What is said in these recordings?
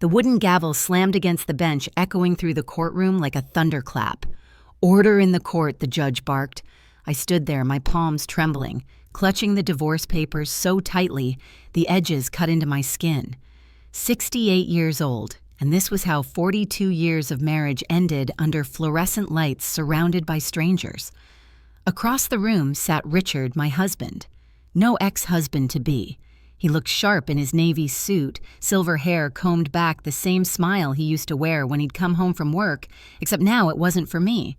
The wooden gavel slammed against the bench, echoing through the courtroom like a thunderclap. "Order in the court," the judge barked. I stood there, my palms trembling, clutching the divorce papers so tightly the edges cut into my skin. 68 years old, and this was how 42 years of marriage ended under fluorescent lights surrounded by strangers. Across the room sat Richard, my husband. No ex-husband-to-be. He looked sharp in his navy suit, silver hair combed back, the same smile he used to wear when he'd come home from work, except now it wasn't for me.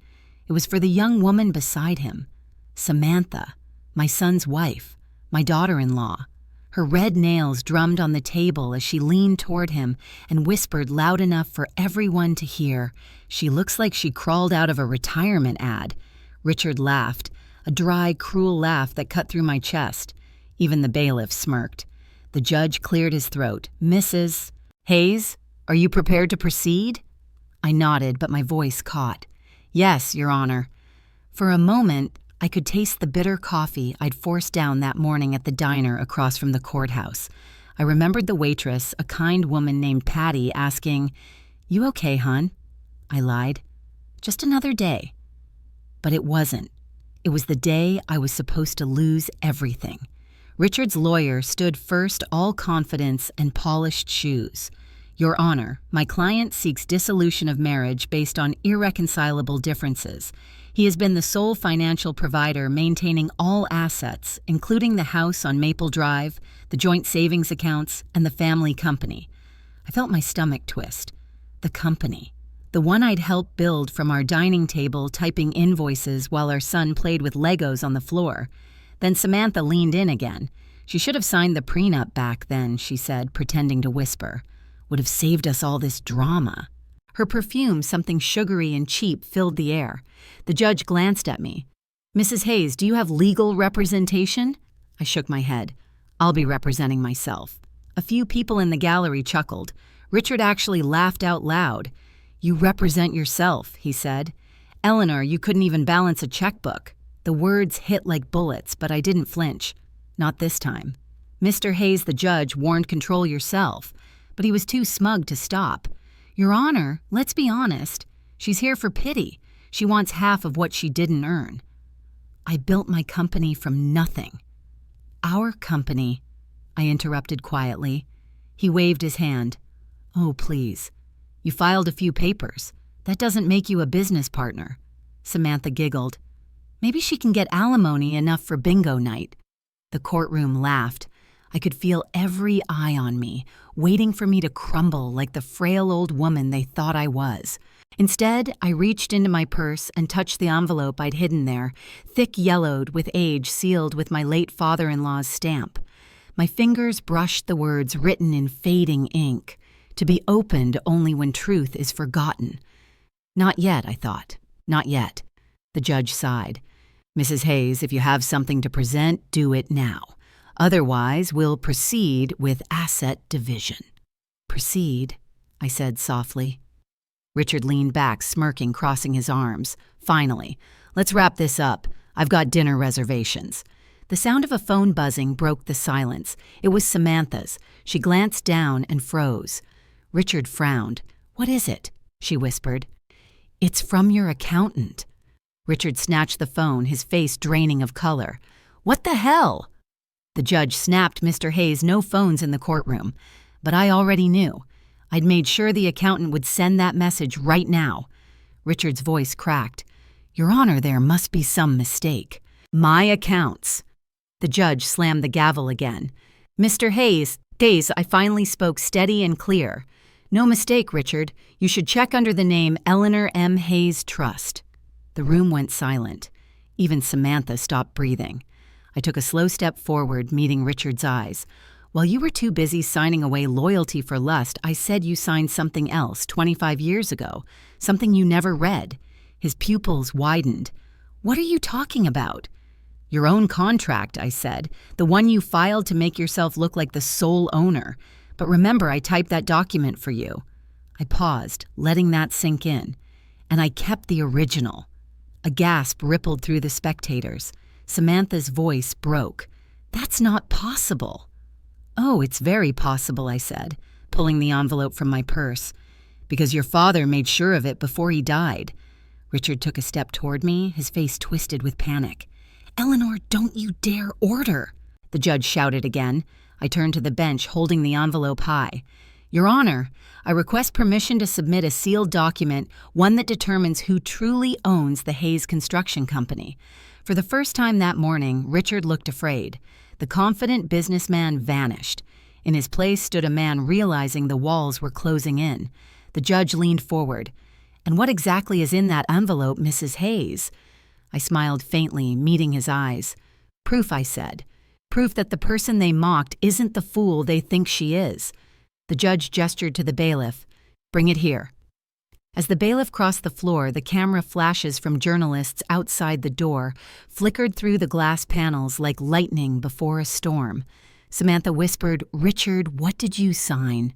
It was for the young woman beside him. Samantha, my son's wife, my daughter-in-law. Her red nails drummed on the table as she leaned toward him and whispered loud enough for everyone to hear, "She looks like she crawled out of a retirement ad." Richard laughed, a dry, cruel laugh that cut through my chest. Even the bailiff smirked. The judge cleared his throat. "Mrs. Hayes, are you prepared to proceed?" I nodded, but my voice caught. "Yes, Your Honor." For a moment, I could taste the bitter coffee I'd forced down that morning at the diner across from the courthouse. I remembered the waitress, a kind woman named Patty, asking, "You okay, hon?" I lied. "Just another day." But it wasn't. It was the day I was supposed to lose everything. Richard's lawyer stood first, all confidence and polished shoes. "Your Honor, my client seeks dissolution of marriage based on irreconcilable differences. He has been the sole financial provider maintaining all assets, including the house on Maple Drive, the joint savings accounts, and the family company." I felt my stomach twist. The company. The one I'd helped build from our dining table, typing invoices while our son played with Legos on the floor. Then Samantha leaned in again. "She should have signed the prenup back then," she said, pretending to whisper. "Would have saved us all this drama." Her perfume, something sugary and cheap, filled the air. The judge glanced at me. "Mrs. Hayes, do you have legal representation?" I shook my head. "I'll be representing myself." A few people in the gallery chuckled. Richard actually laughed out loud. "You represent yourself," he said. "Eleanor, you couldn't even balance a checkbook." The words hit like bullets, but I didn't flinch. Not this time. Mr. Hayes, the judge, warned, "Control yourself." But he was too smug to stop. "Your Honor, let's be honest. She's here for pity. She wants half of what she didn't earn." I built my company from nothing. "Our company," I interrupted quietly. He waved his hand. "Oh, please. You filed a few papers. That doesn't make you a business partner." Samantha giggled. "Maybe she can get alimony enough for bingo night." The courtroom laughed. I could feel every eye on me, waiting for me to crumble like the frail old woman they thought I was. Instead, I reached into my purse and touched the envelope I'd hidden there, thick yellowed with age, sealed with my late father-in-law's stamp. My fingers brushed the words written in fading ink, to be opened only when truth is forgotten. "Not yet," I thought. "Not yet." The judge sighed. "Mrs. Hayes, if you have something to present, do it now. Otherwise, we'll proceed with asset division." "Proceed," I said softly. Richard leaned back, smirking, crossing his arms. "Finally, let's wrap this up. I've got dinner reservations." The sound of a phone buzzing broke the silence. It was Samantha's. She glanced down and froze. Richard frowned. "What is it?" she whispered. "It's from your accountant." Richard snatched the phone, his face draining of color. "What the hell?" The judge snapped, "Mr. Hayes, no phones in the courtroom." But I already knew. I'd made sure the accountant would send that message right now. Richard's voice cracked. "Your Honor, there must be some mistake." "My accounts." The judge slammed the gavel again. "Mr. Hayes, I finally spoke steady and clear. No mistake, Richard. You should check under the name Eleanor M. Hayes Trust." The room went silent. Even Samantha stopped breathing. I took a slow step forward, meeting Richard's eyes. "While you were too busy signing away loyalty for lust, I said you signed something else 25 years ago, something you never read." His pupils widened. "What are you talking about?" "Your own contract," I said, "the one you filed to make yourself look like the sole owner. But remember, I typed that document for you." I paused, letting that sink in. "And I kept the original." A gasp rippled through the spectators. Samantha's voice broke. "That's not possible." "Oh, it's very possible," I said. pulling the envelope from my purse. "Because your father made sure of it before he died." Richard took a step toward me, his face twisted with panic. "Eleanor, don't you dare order!" the judge shouted again. I turned to the bench, holding the envelope high. "Your Honor, I request permission to submit a sealed document, one that determines who truly owns the Hayes Construction Company." For the first time that morning, Richard looked afraid. The confident businessman vanished. In his place stood a man realizing the walls were closing in. The judge leaned forward. "And what exactly is in that envelope, Mrs. Hayes?" I smiled faintly, meeting his eyes. "Proof," I said. "Proof that the person they mocked isn't the fool they think she is." The judge gestured to the bailiff. "Bring it here." As the bailiff crossed the floor, the camera flashes from journalists outside the door flickered through the glass panels like lightning before a storm. Samantha whispered, "Richard, what did you sign?"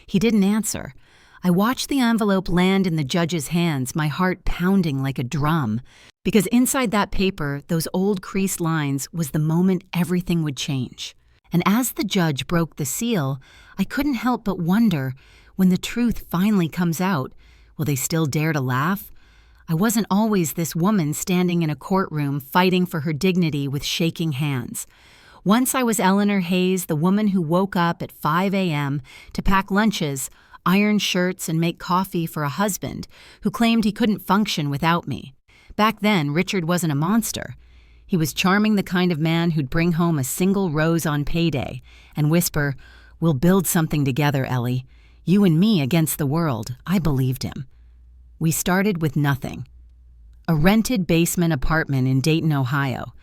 He didn't answer. I watched the envelope land in the judge's hands, my heart pounding like a drum. Because inside that paper, those old creased lines, was the moment everything would change. And as the judge broke the seal, I couldn't help but wonder, when the truth finally comes out, will they still dare to laugh? I wasn't always this woman standing in a courtroom fighting for her dignity with shaking hands. Once I was Eleanor Hayes, the woman who woke up at 5 a.m. to pack lunches, iron shirts, and make coffee for a husband who claimed he couldn't function without me. Back then, Richard wasn't a monster. He was charming, the kind of man who'd bring home a single rose on payday and whisper, "We'll build something together, Ellie. You and me against the world." I believed him. We started with nothing. A rented basement apartment in Dayton, Ohio.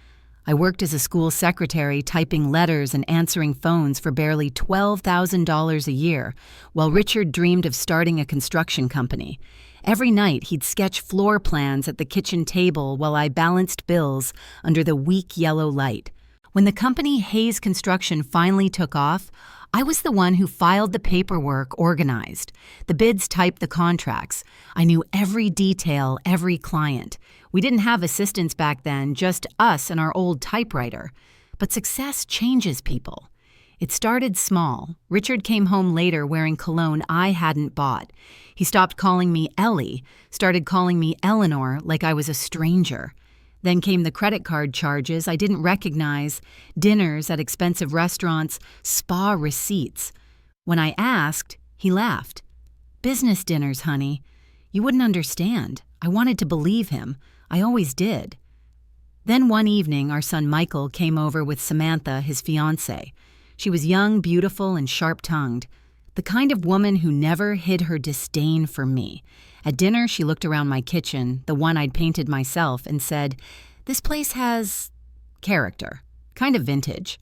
I worked as a school secretary, typing letters and answering phones for barely $12,000 a year, while Richard dreamed of starting a construction company. Every night, he'd sketch floor plans at the kitchen table while I balanced bills under the weak yellow light. When the company Hayes Construction finally took off, I was the one who filed the paperwork, organized the bids, typed the contracts. I knew every detail, every client. We didn't have assistants back then, just us and our old typewriter. But success changes people. It started small. Richard came home later wearing cologne I hadn't bought. He stopped calling me Ellie, started calling me Eleanor like I was a stranger. Then came the credit card charges I didn't recognize, dinners at expensive restaurants, spa receipts. When I asked, he laughed. "Business dinners, honey. You wouldn't understand." I wanted to believe him. I always did. Then one evening, our son Michael came over with Samantha, his fiancée. She was young, beautiful, and sharp-tongued. The kind of woman who never hid her disdain for me. At dinner, she looked around my kitchen, the one I'd painted myself, and said, "This place has character, kind of vintage."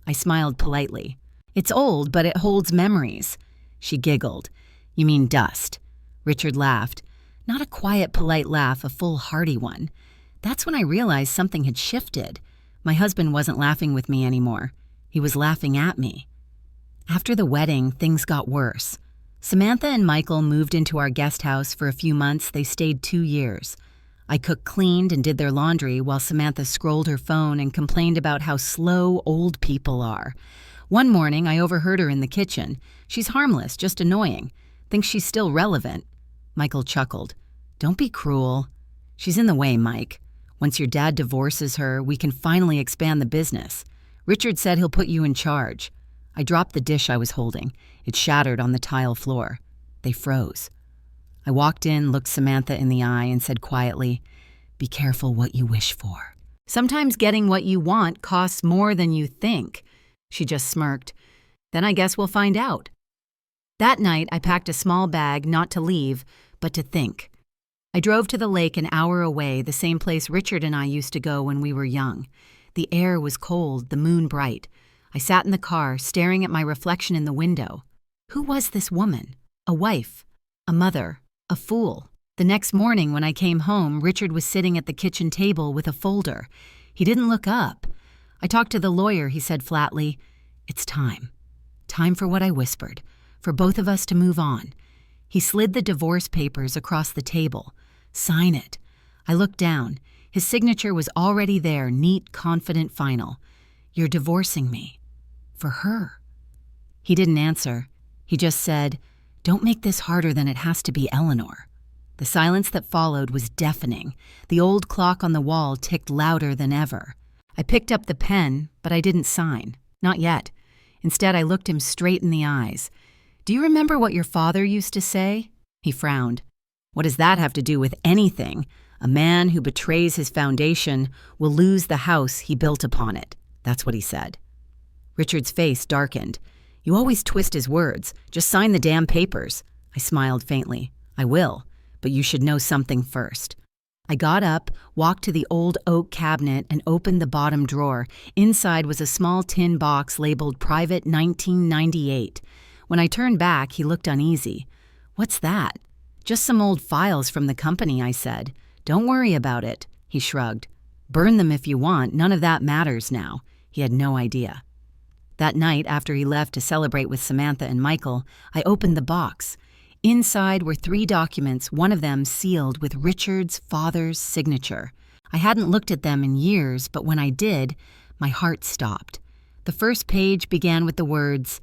I smiled politely. "It's old, but it holds memories." She giggled. "You mean dust?" Richard laughed. Not a quiet, polite laugh, a full, hearty one. That's when I realized something had shifted. My husband wasn't laughing with me anymore. He was laughing at me. After the wedding, things got worse. Samantha and Michael moved into our guest house for a few months. They stayed 2 years. I cooked, cleaned, and did their laundry while Samantha scrolled her phone and complained about how slow old people are. One morning, I overheard her in the kitchen. "She's harmless, just annoying. Thinks she's still relevant." Michael chuckled. "Don't be cruel." "She's in the way, Mike. Once your dad divorces her, we can finally expand the business. Richard said he'll put you in charge." I dropped the dish I was holding. It shattered on the tile floor. They froze. I walked in, looked Samantha in the eye, and said quietly, "Be careful what you wish for. Sometimes getting what you want costs more than you think." She just smirked. "Then I guess we'll find out." That night, I packed a small bag, not to leave, but to think. I drove to the lake an hour away, the same place Richard and I used to go when we were young. The air was cold, the moon bright. I sat in the car, staring at my reflection in the window. Who was this woman? A wife, a mother, a fool. The next morning when I came home, Richard was sitting at the kitchen table with a folder. He didn't look up. I talked to the lawyer, he said flatly. "It's time. Time for what I whispered, for both of us to move on." He slid the divorce papers across the table. "Sign it." I looked down. His signature was already there, neat, confident, final. "You're divorcing me. For her." He didn't answer. He just said, "Don't make this harder than it has to be, Eleanor." The silence that followed was deafening. The old clock on the wall ticked louder than ever. I picked up the pen, but I didn't sign. Not yet. Instead, I looked him straight in the eyes. "Do you remember what your father used to say?" He frowned. "What does that have to do with anything? A man who betrays his foundation will lose the house he built upon it." That's what he said. Richard's face darkened. "You always twist his words. Just sign the damn papers." I smiled faintly. "I will, but you should know something first." I got up, walked to the old oak cabinet, and opened the bottom drawer. Inside was a small tin box labeled Private 1998. When I turned back, he looked uneasy. "What's that?" "Just some old files from the company," I said. "Don't worry about it." He shrugged. "Burn them if you want. None of that matters now." He had no idea. That night, after he left to celebrate with Samantha and Michael, I opened the box. Inside were 3 documents, one of them sealed with Richard's father's signature. I hadn't looked at them in years, but when I did, my heart stopped. The first page began with the words,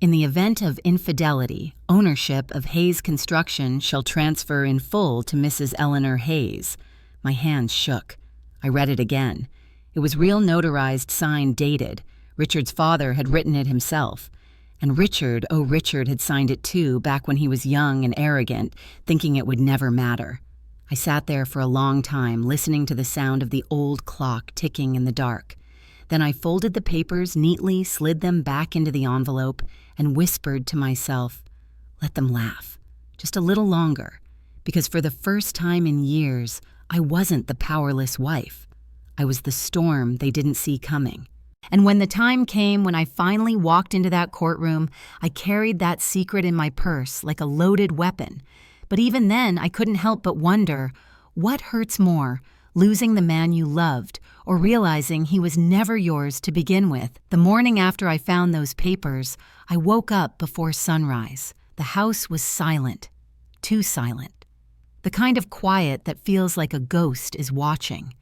"In the event of infidelity, ownership of Hayes Construction shall transfer in full to Mrs. Eleanor Hayes." My hands shook. I read it again. It was real notarized, signed, dated. Richard's father had written it himself. And Richard, oh Richard, had signed it too, back when he was young and arrogant, thinking it would never matter. I sat there for a long time, listening to the sound of the old clock ticking in the dark. Then I folded the papers neatly, slid them back into the envelope, and whispered to myself, "Let them laugh. Just a little longer." Because for the first time in years, I wasn't the powerless wife. I was the storm they didn't see coming. And when the time came when I finally walked into that courtroom, I carried that secret in my purse like a loaded weapon. But even then, I couldn't help but wonder, what hurts more, losing the man you loved or realizing he was never yours to begin with? The morning after I found those papers, I woke up before sunrise. The house was silent, too silent. The kind of quiet that feels like a ghost is watching.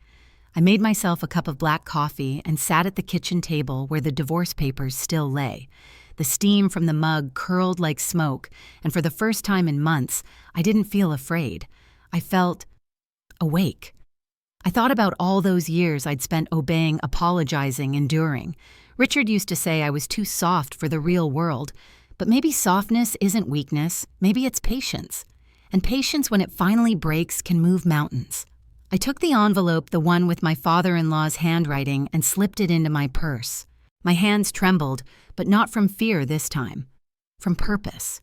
I made myself a cup of black coffee and sat at the kitchen table where the divorce papers still lay. The steam from the mug curled like smoke, and for the first time in months, I didn't feel afraid. I felt awake. I thought about all those years I'd spent obeying, apologizing, enduring. Richard used to say I was too soft for the real world, but maybe softness isn't weakness, maybe it's patience. And patience, when it finally breaks, can move mountains. I took the envelope, the one with my father-in-law's handwriting, and slipped it into my purse. My hands trembled, but not from fear this time, from purpose.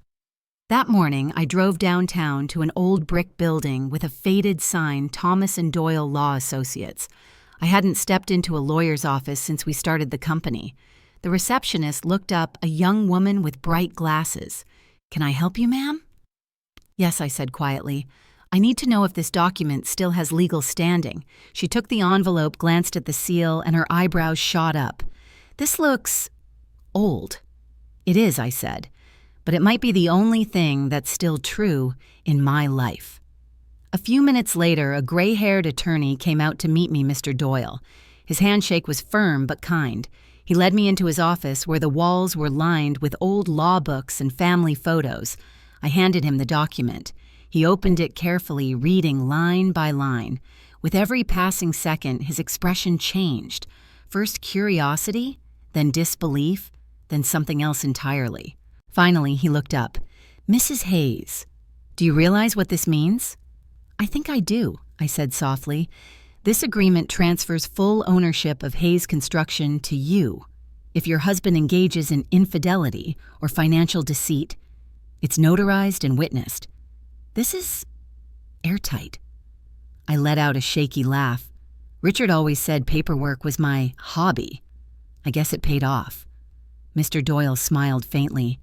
That morning, I drove downtown to an old brick building with a faded sign, Thomas and Doyle Law Associates. I hadn't stepped into a lawyer's office since we started the company. The receptionist looked up, a young woman with bright glasses. "Can I help you, ma'am?" "Yes," I said quietly. "I need to know if this document still has legal standing." She took the envelope, glanced at the seal, and her eyebrows shot up. "This looks old." "It is," I said, "but it might be the only thing that's still true in my life." A few minutes later, a gray-haired attorney came out to meet me, Mr. Doyle. His handshake was firm but kind. He led me into his office where the walls were lined with old law books and family photos. I handed him the document. He opened it carefully, reading line by line. With every passing second, his expression changed. First curiosity, then disbelief, then something else entirely. Finally, he looked up. "Mrs. Hayes, do you realize what this means?" "I think I do," I said softly. "This agreement transfers full ownership of Hayes Construction to you. If your husband engages in infidelity or financial deceit, it's notarized and witnessed. This is airtight." I let out a shaky laugh. Richard always said paperwork was my hobby. I guess it paid off. Mr. Doyle smiled faintly.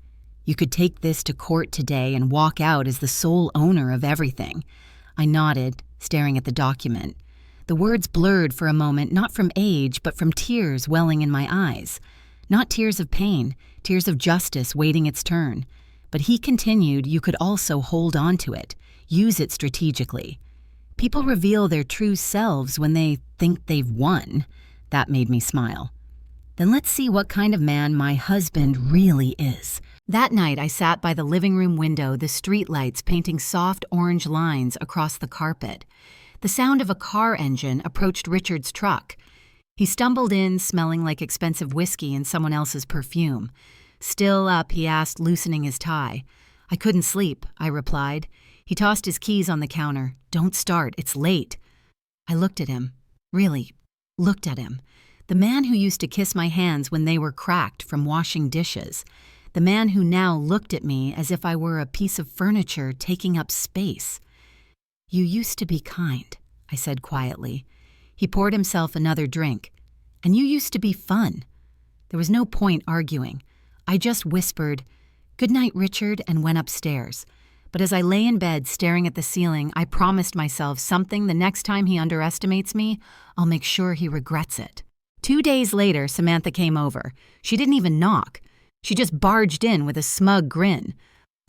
"You could take this to court today and walk out as the sole owner of everything." I nodded, staring at the document. The words blurred for a moment, not from age, but from tears welling in my eyes. Not tears of pain, tears of justice waiting its turn. But he continued, "You could also hold on to it, use it strategically. People reveal their true selves when they think they've won." That made me smile. "Then let's see what kind of man my husband really is." That night, I sat by the living room window, the streetlights painting soft orange lines across the carpet. The sound of a car engine approached Richard's truck. He stumbled in, smelling like expensive whiskey and someone else's perfume. "Still up?" he asked, loosening his tie. "I couldn't sleep," I replied. He tossed his keys on the counter. "Don't start, it's late." I looked at him. Really, looked at him. The man who used to kiss my hands when they were cracked from washing dishes. The man who now looked at me as if I were a piece of furniture taking up space. "You used to be kind," I said quietly. He poured himself another drink. "And you used to be fun." There was no point arguing. I just whispered, "Good night, Richard," and went upstairs. But as I lay in bed staring at the ceiling, I promised myself something the next time he underestimates me, I'll make sure he regrets it. 2 days later, Samantha came over. She didn't even knock. She just barged in with a smug grin.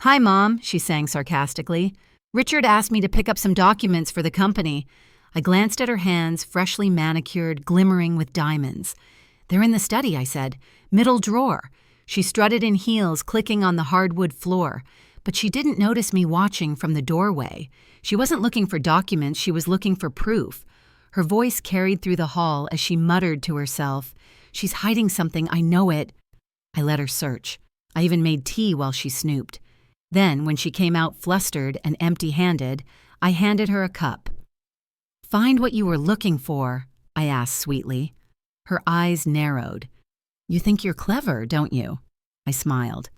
"Hi, Mom," she sang sarcastically. "Richard asked me to pick up some documents for the company." I glanced at her hands, freshly manicured, glimmering with diamonds. "They're in the study," I said. "Middle drawer." She strutted in heels, clicking on the hardwood floor. But she didn't notice me watching from the doorway. She wasn't looking for documents, she was looking for proof. Her voice carried through the hall as she muttered to herself, "She's hiding something, I know it." I let her search. I even made tea while she snooped. Then, when she came out flustered and empty-handed, I handed her a cup. "Find what you were looking for?" I asked sweetly. Her eyes narrowed. "You think you're clever, don't you?" I smiled.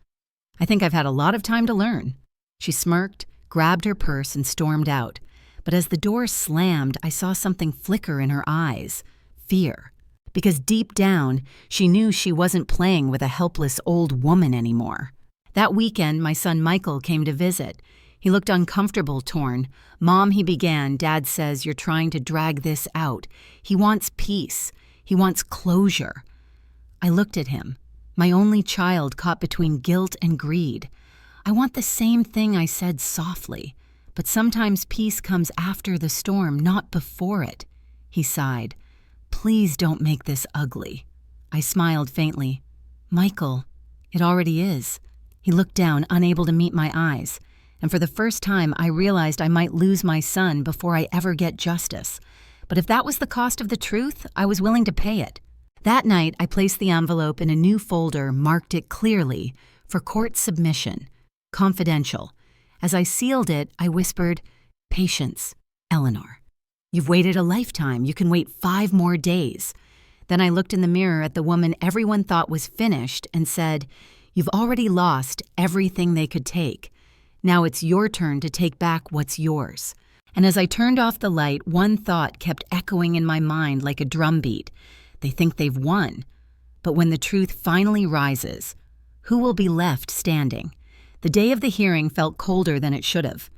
"I think I've had a lot of time to learn." She smirked, grabbed her purse, and stormed out. But as the door slammed, I saw something flicker in her eyes. Fear. Because deep down, she knew she wasn't playing with a helpless old woman anymore. That weekend, my son Michael came to visit. He looked uncomfortable, torn. "Mom," he began, "Dad says you're trying to drag this out. He wants peace. He wants closure." I looked at him. My only child caught between guilt and greed. "I want the same thing," I said softly. "But sometimes peace comes after the storm, not before it." He sighed. "Please don't make this ugly." I smiled faintly. "Michael, it already is." He looked down, unable to meet my eyes. And for the first time, I realized I might lose my son before I ever get justice. But if that was the cost of the truth, I was willing to pay it. That night, I placed the envelope in a new folder, marked it clearly, for court submission, confidential. As I sealed it, I whispered, "Patience, Eleanor. You've waited a lifetime. You can wait 5 more days." Then I looked in the mirror at the woman everyone thought was finished and said, "You've already lost everything they could take. Now it's your turn to take back what's yours." And as I turned off the light, one thought kept echoing in my mind like a drumbeat. They think they've won. But when the truth finally rises, who will be left standing? The day of the hearing felt colder than it should have.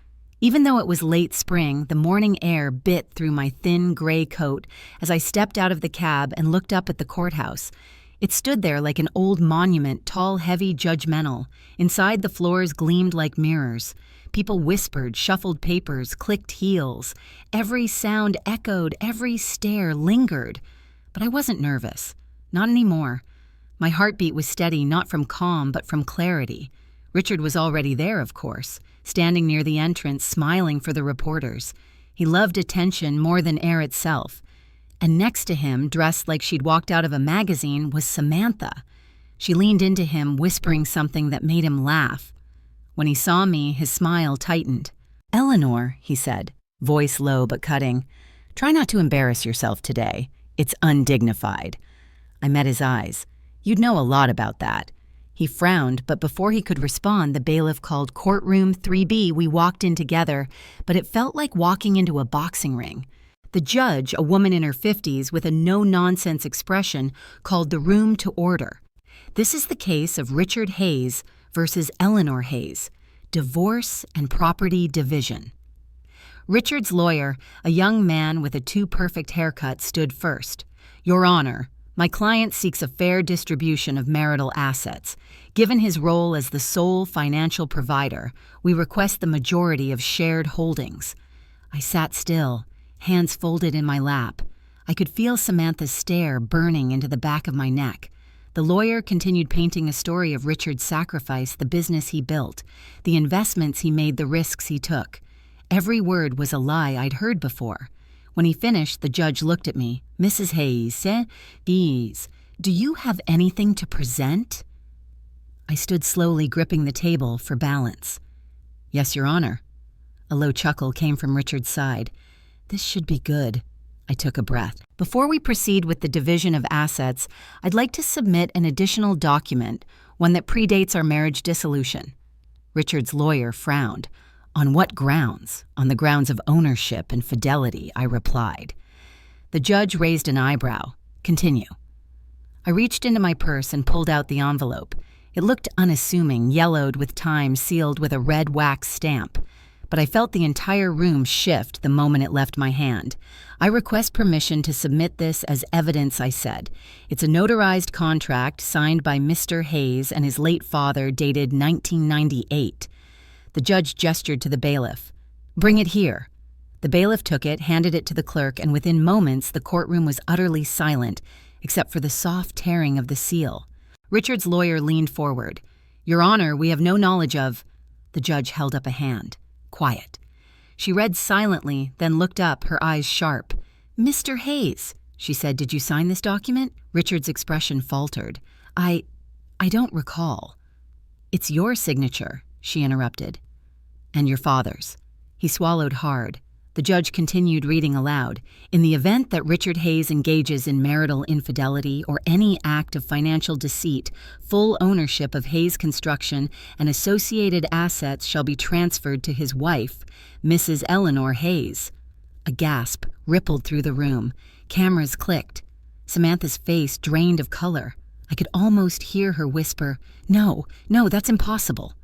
Even though it was late spring, the morning air bit through my thin gray coat as I stepped out of the cab and looked up at the courthouse. It stood there like an old monument, tall, heavy, judgmental. Inside, the floors gleamed like mirrors. People whispered, shuffled papers, clicked heels. Every sound echoed, every stare lingered. But I wasn't nervous. Not anymore. My heartbeat was steady, not from calm, but from clarity. Richard was already there, of course, standing near the entrance, smiling for the reporters. He loved attention more than air itself. And next to him, dressed like she'd walked out of a magazine, was Samantha. She leaned into him, whispering something that made him laugh. When he saw me, his smile tightened. "Eleanor," he said, voice low but cutting, "try not to embarrass yourself today. It's undignified." I met his eyes. "You'd know a lot about that." He frowned, but before he could respond, the bailiff called Courtroom 3B. We walked in together, but it felt like walking into a boxing ring. The judge, a woman in her 50s with a no-nonsense expression, called the room to order. "This is the case of Richard Hayes versus Eleanor Hayes, divorce and property division." Richard's lawyer, a young man with a too-perfect haircut, stood first. "Your Honor, my client seeks a fair distribution of marital assets. Given his role as the sole financial provider, we request the majority of shared holdings." I sat still, hands folded in my lap. I could feel Samantha's stare burning into the back of my neck. The lawyer continued painting a story of Richard's sacrifice, the business he built, the investments he made, the risks he took. Every word was a lie I'd heard before. When he finished, the judge looked at me. "Mrs. Hayes, do you have anything to present?" I stood slowly, gripping the table for balance. "Yes, Your Honor." A low chuckle came from Richard's side. "This should be good." I took a breath. "Before we proceed with the division of assets, I'd like to submit an additional document, one that predates our marriage dissolution." Richard's lawyer frowned. "On what grounds?" "On the grounds of ownership and fidelity," I replied. The judge raised an eyebrow. "Continue." I reached into my purse and pulled out the envelope. It looked unassuming, yellowed with time, sealed with a red wax stamp. But I felt the entire room shift the moment it left my hand. "I request permission to submit this as evidence," I said. "It's a notarized contract signed by Mr. Hayes and his late father, dated 1998. The judge gestured to the bailiff. "Bring it here." The bailiff took it, handed it to the clerk, and within moments the courtroom was utterly silent, except for the soft tearing of the seal. Richard's lawyer leaned forward. "Your Honor, we have no knowledge of—" The judge held up a hand. "Quiet." She read silently, then looked up, her eyes sharp. "Mr. Hayes," she said, "did you sign this document?" Richard's expression faltered. I don't recall." "It's your signature," she interrupted. "And your father's." He swallowed hard. The judge continued reading aloud. "In the event that Richard Hayes engages in marital infidelity or any act of financial deceit, full ownership of Hayes Construction and associated assets shall be transferred to his wife, Mrs. Eleanor Hayes." A gasp rippled through the room. Cameras clicked. Samantha's face drained of color. I could almost hear her whisper, No, that's impossible."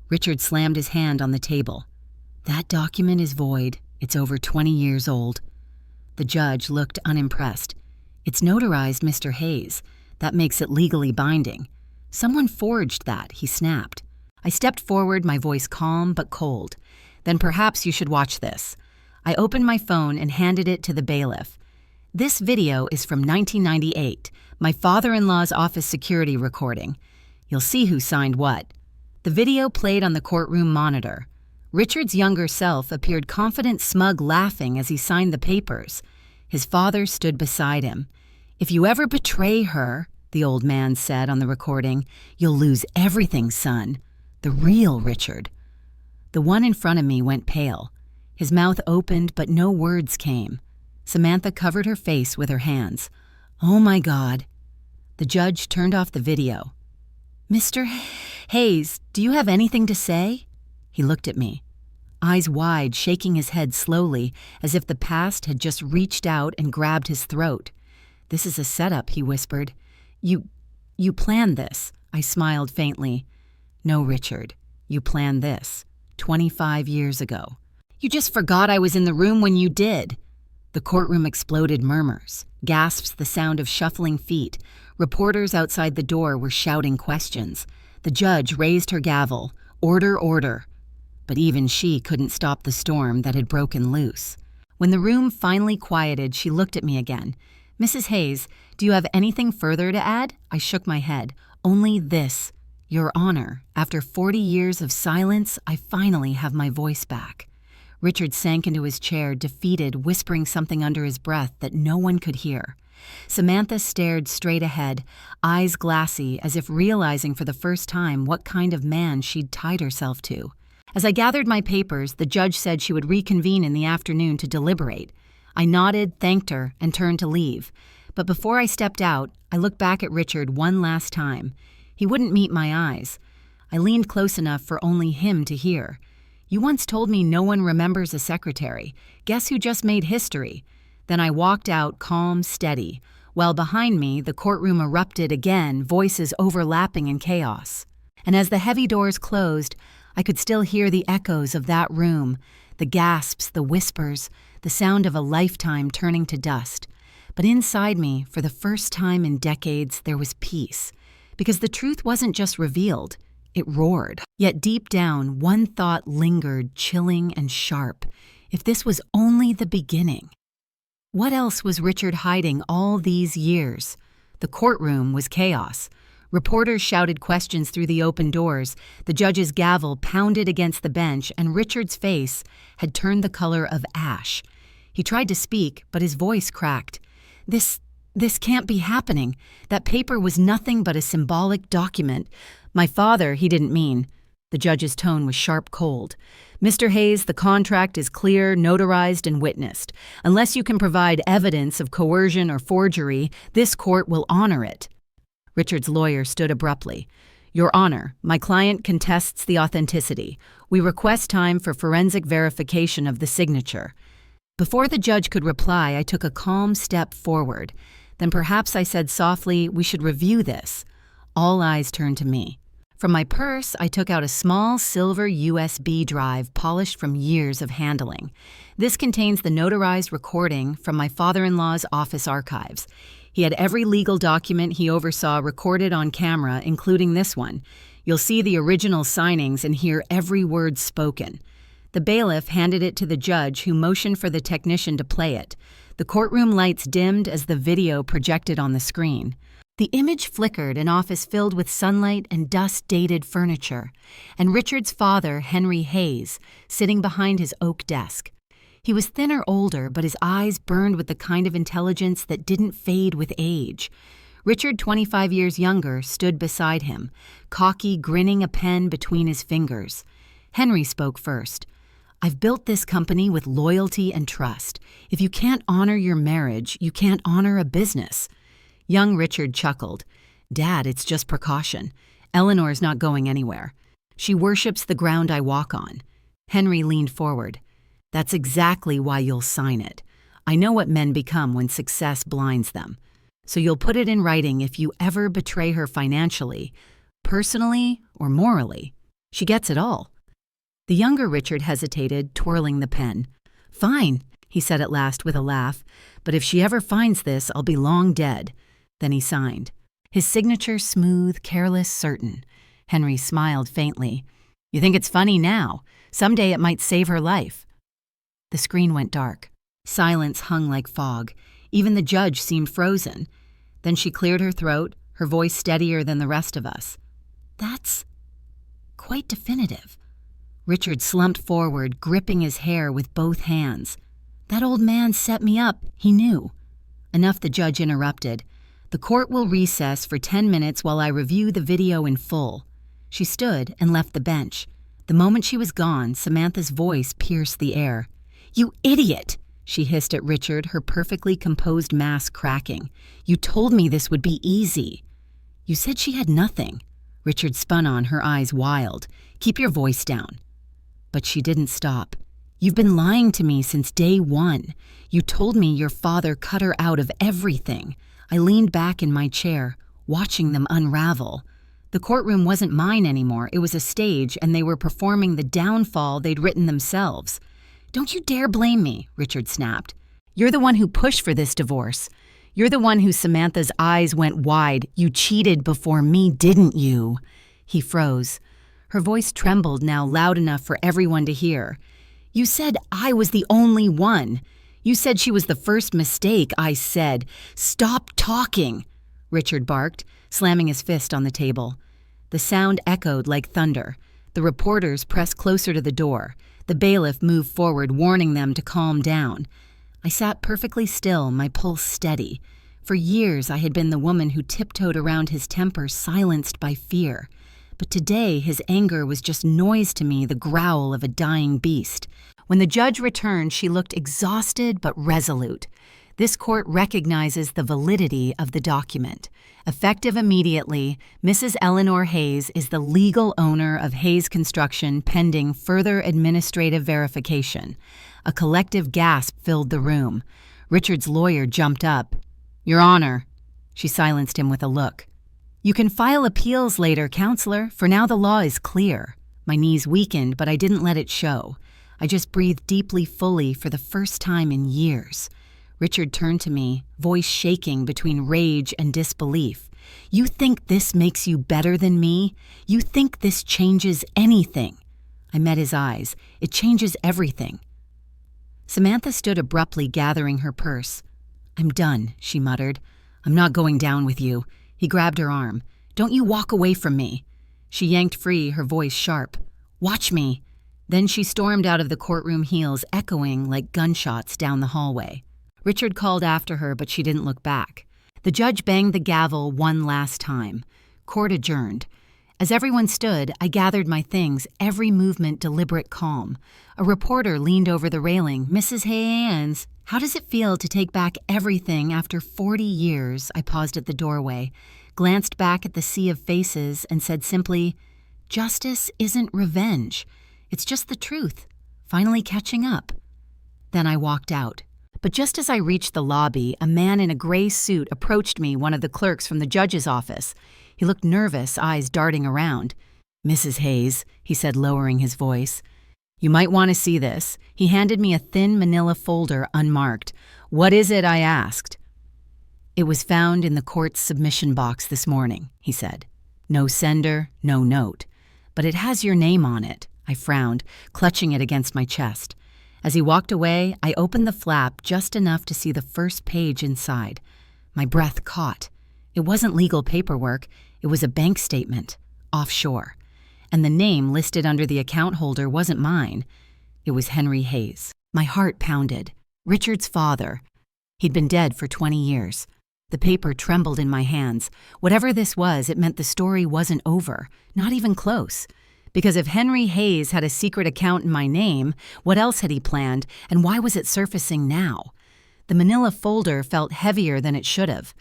Richard slammed his hand on the table. "That document is void. It's over 20 years old." The judge looked unimpressed. "It's notarized, Mr. Hayes. That makes it legally binding." "Someone forged that," he snapped. I stepped forward, my voice calm but cold. "Then perhaps you should watch this." I opened my phone and handed it to the bailiff. "This video is from 1998, my father-in-law's office security recording. You'll see who signed what." The video played on the courtroom monitor. Richard's younger self appeared confident, smug, laughing as he signed the papers. His father stood beside him. "If you ever betray her," the old man said on the recording, "you'll lose everything, son. The real Richard." The one in front of me went pale. His mouth opened, but no words came. Samantha covered her face with her hands. "Oh my God." The judge turned off the video. "Mr. Hayes, do you have anything to say?" He looked at me, eyes wide, shaking his head slowly, as if the past had just reached out and grabbed his throat. "This is a setup," he whispered. You planned this." I smiled faintly. "No, Richard, you planned this 25 years ago. You just forgot I was in the room when you did." The courtroom exploded murmurs, gasps, the sound of shuffling feet. Reporters outside the door were shouting questions. The judge raised her gavel. "Order, order." But even she couldn't stop the storm that had broken loose. When the room finally quieted, she looked at me again. "Mrs. Hayes, do you have anything further to add?" I shook my head. "Only this. Your Honor, after 40 years of silence, I finally have my voice back." Richard sank into his chair, defeated, whispering something under his breath that no one could hear. Samantha stared straight ahead, eyes glassy, as if realizing for the first time what kind of man she'd tied herself to. As I gathered my papers, the judge said she would reconvene in the afternoon to deliberate. I nodded, thanked her, and turned to leave. But before I stepped out, I looked back at Richard one last time. He wouldn't meet my eyes. I leaned close enough for only him to hear. "You once told me no one remembers a secretary. Guess who just made history?" Then I walked out, calm, steady, while behind me the courtroom erupted again, voices overlapping in chaos. And as the heavy doors closed, I could still hear the echoes of that room, the gasps, the whispers, the sound of a lifetime turning to dust. But inside me, for the first time in decades, there was peace. Because the truth wasn't just revealed, it roared. Yet deep down, one thought lingered, chilling and sharp. If this was only the beginning. What else was Richard hiding all these years? The courtroom was chaos. Reporters shouted questions through the open doors, the judge's gavel pounded against the bench, and Richard's face had turned the color of ash. He tried to speak, but his voice cracked. This can't be happening. That paper was nothing but a symbolic document. My father, he didn't mean. The judge's tone was sharp cold. Mr. Hayes, the contract is clear, notarized, and witnessed. Unless you can provide evidence of coercion or forgery, this court will honor it. Richard's lawyer stood abruptly. Your Honor, my client contests the authenticity. We request time for forensic verification of the signature. Before the judge could reply, I took a calm step forward. Then perhaps I said softly, we should review this. All eyes turned to me. From my purse, I took out a small silver USB drive polished from years of handling. This contains the notarized recording from my father-in-law's office archives. He had every legal document he oversaw recorded on camera, including this one. You'll see the original signings and hear every word spoken. The bailiff handed it to the judge, who motioned for the technician to play it. The courtroom lights dimmed as the video projected on the screen. The image flickered, an office filled with sunlight and dust-dated furniture, and Richard's father, Henry Hayes, sitting behind his oak desk. He was thinner, older, but his eyes burned with the kind of intelligence that didn't fade with age. Richard, 25 years younger, stood beside him, cocky, grinning, a pen between his fingers. Henry spoke first. I've built this company with loyalty and trust. If you can't honor your marriage, you can't honor a business. Young Richard chuckled. Dad, it's just precaution. Eleanor's not going anywhere. She worships the ground I walk on. Henry leaned forward. That's exactly why you'll sign it. I know what men become when success blinds them. So you'll put it in writing if you ever betray her financially, personally, or morally. She gets it all. The younger Richard hesitated, twirling the pen. Fine, he said at last with a laugh, but if she ever finds this, I'll be long dead. Then he signed. His signature smooth, careless, certain. Henry smiled faintly. You think it's funny now? Someday it might save her life. The screen went dark. Silence hung like fog. Even the judge seemed frozen. Then she cleared her throat, her voice steadier than the rest of us. That's quite definitive. Richard slumped forward, gripping his hair with both hands. That old man set me up, he knew. Enough, the judge interrupted. The court will recess for 10 minutes while I review the video in full. She stood and left the bench. The moment she was gone, Samantha's voice pierced the air. You idiot! She hissed at Richard, her perfectly composed mask cracking. You told me this would be easy. You said she had nothing. Richard spun on, her eyes wild. Keep your voice down. But she didn't stop. You've been lying to me since day one. You told me your father cut her out of everything. I leaned back in my chair, watching them unravel. The courtroom wasn't mine anymore. It was a stage, and they were performing the downfall they'd written themselves. Don't you dare blame me, Richard snapped. You're the one who pushed for this divorce. You're the one who Samantha's eyes went wide. You cheated before me, didn't you? He froze. Her voice trembled, now loud enough for everyone to hear. You said I was the only one. You said she was the first mistake. I said, stop talking, Richard barked, slamming his fist on the table. The sound echoed like thunder. The reporters pressed closer to the door. The bailiff moved forward, warning them to calm down. I sat perfectly still, my pulse steady. For years I had been the woman who tiptoed around his temper, silenced by fear. But today his anger was just noise to me, the growl of a dying beast. When the judge returned, she looked exhausted but resolute. This court recognizes the validity of the document. Effective immediately, Mrs. Eleanor Hayes is the legal owner of Hayes Construction pending further administrative verification. A collective gasp filled the room. Richard's lawyer jumped up. Your Honor. She silenced him with a look. You can file appeals later, counselor. For now the law is clear. My knees weakened, but I didn't let it show. I just breathed deeply, fully, for the first time in years. Richard turned to me, voice shaking between rage and disbelief. You think this makes you better than me? You think this changes anything? I met his eyes. It changes everything. Samantha stood abruptly, gathering her purse. I'm done, she muttered. I'm not going down with you. He grabbed her arm. Don't you walk away from me." She yanked free, her voice sharp. "Watch me." Then she stormed out of the courtroom, heels echoing like gunshots down the hallway. Richard called after her, but she didn't look back. The judge banged the gavel one last time. Court adjourned. As everyone stood, I gathered my things, every movement deliberate calm. A reporter leaned over the railing. "Mrs. Haynes, how does it feel to take back everything after 40 years?" I paused at the doorway, glanced back at the sea of faces, and said simply, "Justice isn't revenge. It's just the truth, finally catching up." Then I walked out. But just as I reached the lobby, a man in a gray suit approached me, one of the clerks from the judge's office. He looked nervous, eyes darting around. "Mrs. Hayes," he said, lowering his voice, "you might want to see this." He handed me a thin manila folder, unmarked. "What is it?" I asked. "It was found in the court's submission box this morning," he said. "No sender, no note. But it has your name on it." I frowned, clutching it against my chest. As he walked away, I opened the flap just enough to see the first page inside. My breath caught. It wasn't legal paperwork. It was a bank statement, offshore. And the name listed under the account holder wasn't mine. It was Henry Hayes. My heart pounded. Richard's father. He'd been dead for 20 years. The paper trembled in my hands. Whatever this was, it meant the story wasn't over, not even close. Because if Henry Hayes had a secret account in my name, what else had he planned, and why was it surfacing now? The manila folder felt heavier than it should have.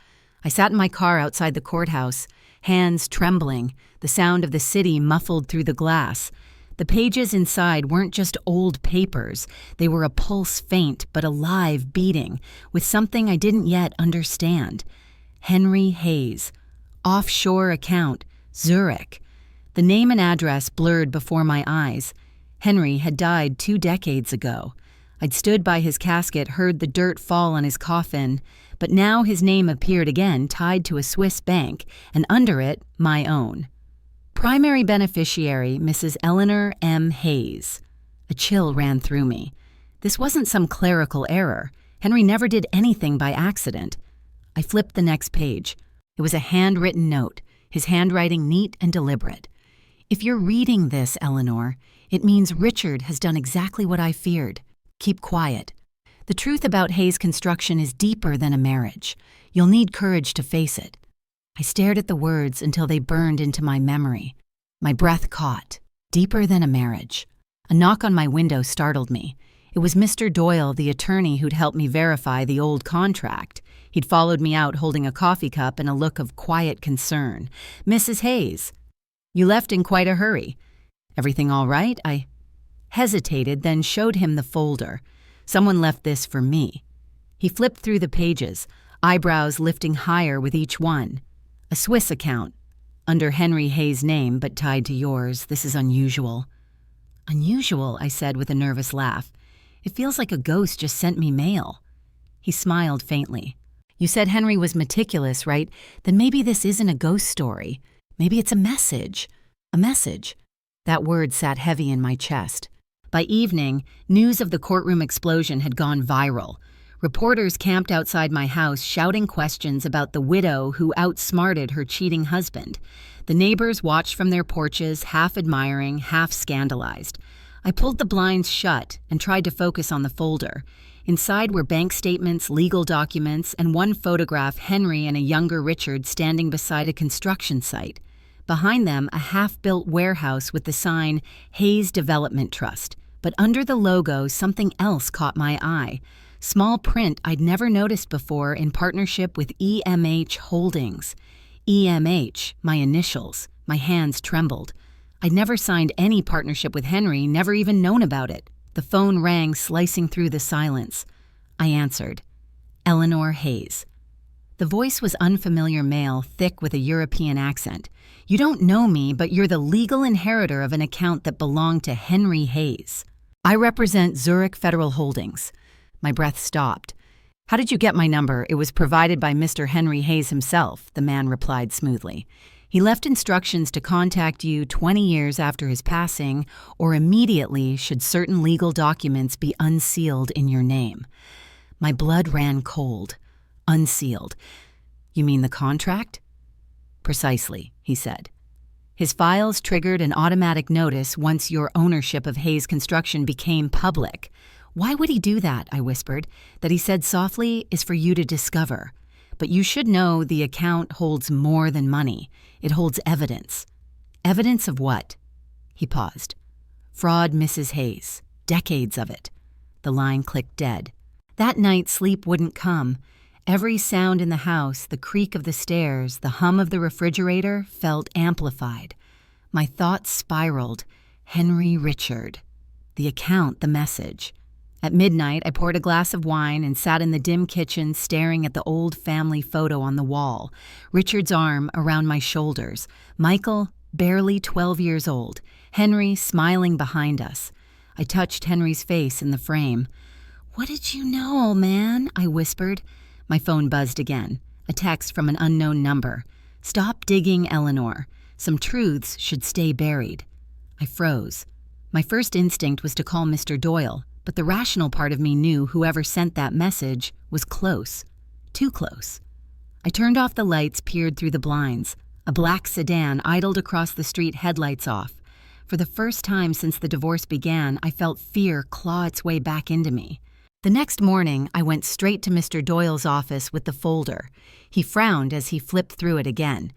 I sat in my car outside the courthouse, hands trembling, the sound of the city muffled through the glass. The pages inside weren't just old papers. They were a pulse faint but alive, beating, with something I didn't yet understand. Henry Hayes. Offshore account. Zurich. The name and address blurred before my eyes. Henry had died 2 decades ago. I'd stood by his casket, heard the dirt fall on his coffin, but now his name appeared again, tied to a Swiss bank, and under it, my own. Primary beneficiary, Mrs. Eleanor M. Hayes. A chill ran through me. This wasn't some clerical error. Henry never did anything by accident. I flipped the next page. It was a handwritten note, his handwriting neat and deliberate. "If you're reading this, Eleanor, it means Richard has done exactly what I feared. Keep quiet. The truth about Hayes Construction is deeper than a marriage. You'll need courage to face it." I stared at the words until they burned into my memory. My breath caught. Deeper than a marriage. A knock on my window startled me. It was Mr. Doyle, the attorney who'd helped me verify the old contract. He'd followed me out holding a coffee cup and a look of quiet concern. "Mrs. Hayes, you left in quite a hurry. Everything all right?" I hesitated, then showed him the folder. "Someone left this for me." He flipped through the pages, eyebrows lifting higher with each one. "A Swiss account. Under Henry Hayes' name, but tied to yours. This is unusual." "Unusual," I said with a nervous laugh. "It feels like a ghost just sent me mail." He smiled faintly. "You said Henry was meticulous, right? Then maybe this isn't a ghost story. Maybe it's a message. A message." That word sat heavy in my chest. By evening, news of the courtroom explosion had gone viral. Reporters camped outside my house shouting questions about the widow who outsmarted her cheating husband. The neighbors watched from their porches, half admiring, half scandalized. I pulled the blinds shut and tried to focus on the folder. Inside were bank statements, legal documents, and one photograph Henry and a younger Richard standing beside a construction site. Behind them, a half-built warehouse with the sign Hayes Development Trust. But under the logo, something else caught my eye. Small print I'd never noticed before in partnership with EMH Holdings. EMH, my initials. My hands trembled. I'd never signed any partnership with Henry, never even known about it. The phone rang, slicing through the silence. I answered. Eleanor Hayes. The voice was unfamiliar male, thick with a European accent. "You don't know me, but you're the legal inheritor of an account that belonged to Henry Hayes. I represent Zurich Federal Holdings." My breath stopped. "How did you get my number? It was provided by Mr. Henry Hayes himself," the man replied smoothly. "He left instructions to contact you 20 years after his passing, or immediately should certain legal documents be unsealed in your name." My blood ran cold. Unsealed. You mean the contract? Precisely, he said. His files triggered an automatic notice once your ownership of Hayes Construction became public. Why would he do that? I whispered. That, he said softly, is for you to discover. But you should know the account holds more than money. It holds evidence. Evidence of what? He paused. Fraud, Mrs. Hayes. Decades of it. The line clicked dead. That night, sleep wouldn't come. Every sound in the house, the creak of the stairs, the hum of the refrigerator, felt amplified. My thoughts spiraled. Henry Richard. The account, the message. At midnight, I poured a glass of wine and sat in the dim kitchen staring at the old family photo on the wall, Richard's arm around my shoulders, Michael, barely 12 years old, Henry smiling behind us. I touched Henry's face in the frame. "What did you know, old man?" I whispered. My phone buzzed again. A text from an unknown number. "Stop digging, Eleanor. Some truths should stay buried." I froze. My first instinct was to call Mr. Doyle, but the rational part of me knew whoever sent that message was close. Too close. I turned off the lights, peered through the blinds. A black sedan idled across the street, headlights off. For the first time since the divorce began, I felt fear claw its way back into me. The next morning, I went straight to Mr. Doyle's office with the folder. He frowned as he flipped through it again.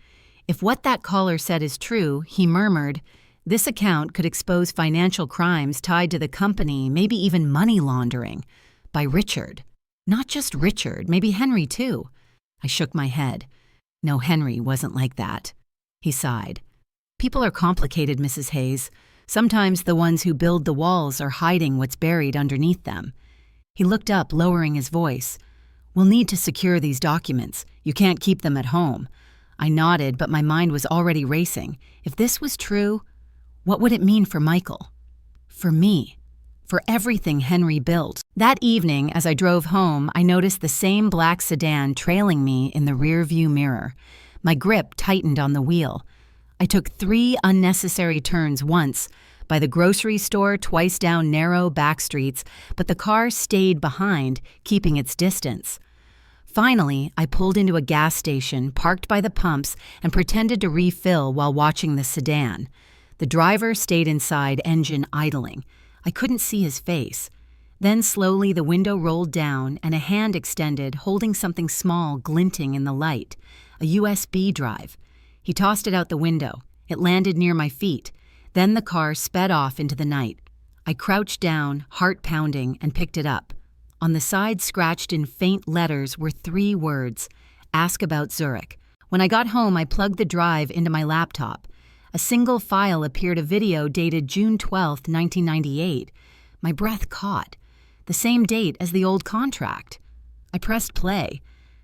If what that caller said is true, he murmured, this account could expose financial crimes tied to the company, maybe even money laundering, by Richard. Not just Richard, maybe Henry too. I shook my head. No, Henry wasn't like that. He sighed. People are complicated, Mrs. Hayes. Sometimes the ones who build the walls are hiding what's buried underneath them. He looked up, lowering his voice. We'll need to secure these documents. You can't keep them at home. I nodded, but my mind was already racing. If this was true, what would it mean for Michael? For me? For everything Henry built? That evening, as I drove home, I noticed the same black sedan trailing me in the rearview mirror. My grip tightened on the wheel. I took 3 unnecessary turns once, by the grocery store, twice down narrow back streets, but the car stayed behind, keeping its distance. Finally, I pulled into a gas station, parked by the pumps, and pretended to refill while watching the sedan. The driver stayed inside, engine idling. I couldn't see his face. Then slowly the window rolled down and a hand extended, holding something small glinting in the light. A USB drive. He tossed it out the window. It landed near my feet. Then the car sped off into the night. I crouched down, heart pounding, and picked it up. On the side, scratched in faint letters, were 3 words. Ask about Zurich. When I got home, I plugged the drive into my laptop. A single file appeared, a video dated June 12, 1998. My breath caught. The same date as the old contract. I pressed play.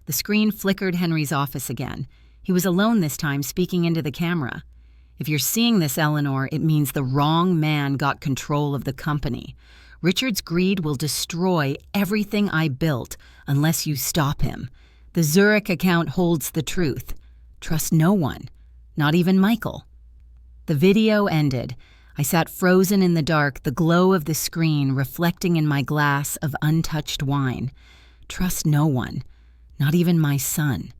The screen flickered Henry's office again. He was alone this time, speaking into the camera. If you're seeing this, Eleanor, it means the wrong man got control of the company. Richard's greed will destroy everything I built unless you stop him. The Zurich account holds the truth. Trust no one, not even Michael. The video ended. I sat frozen in the dark, the glow of the screen reflecting in my glass of untouched wine. Trust no one, not even my son.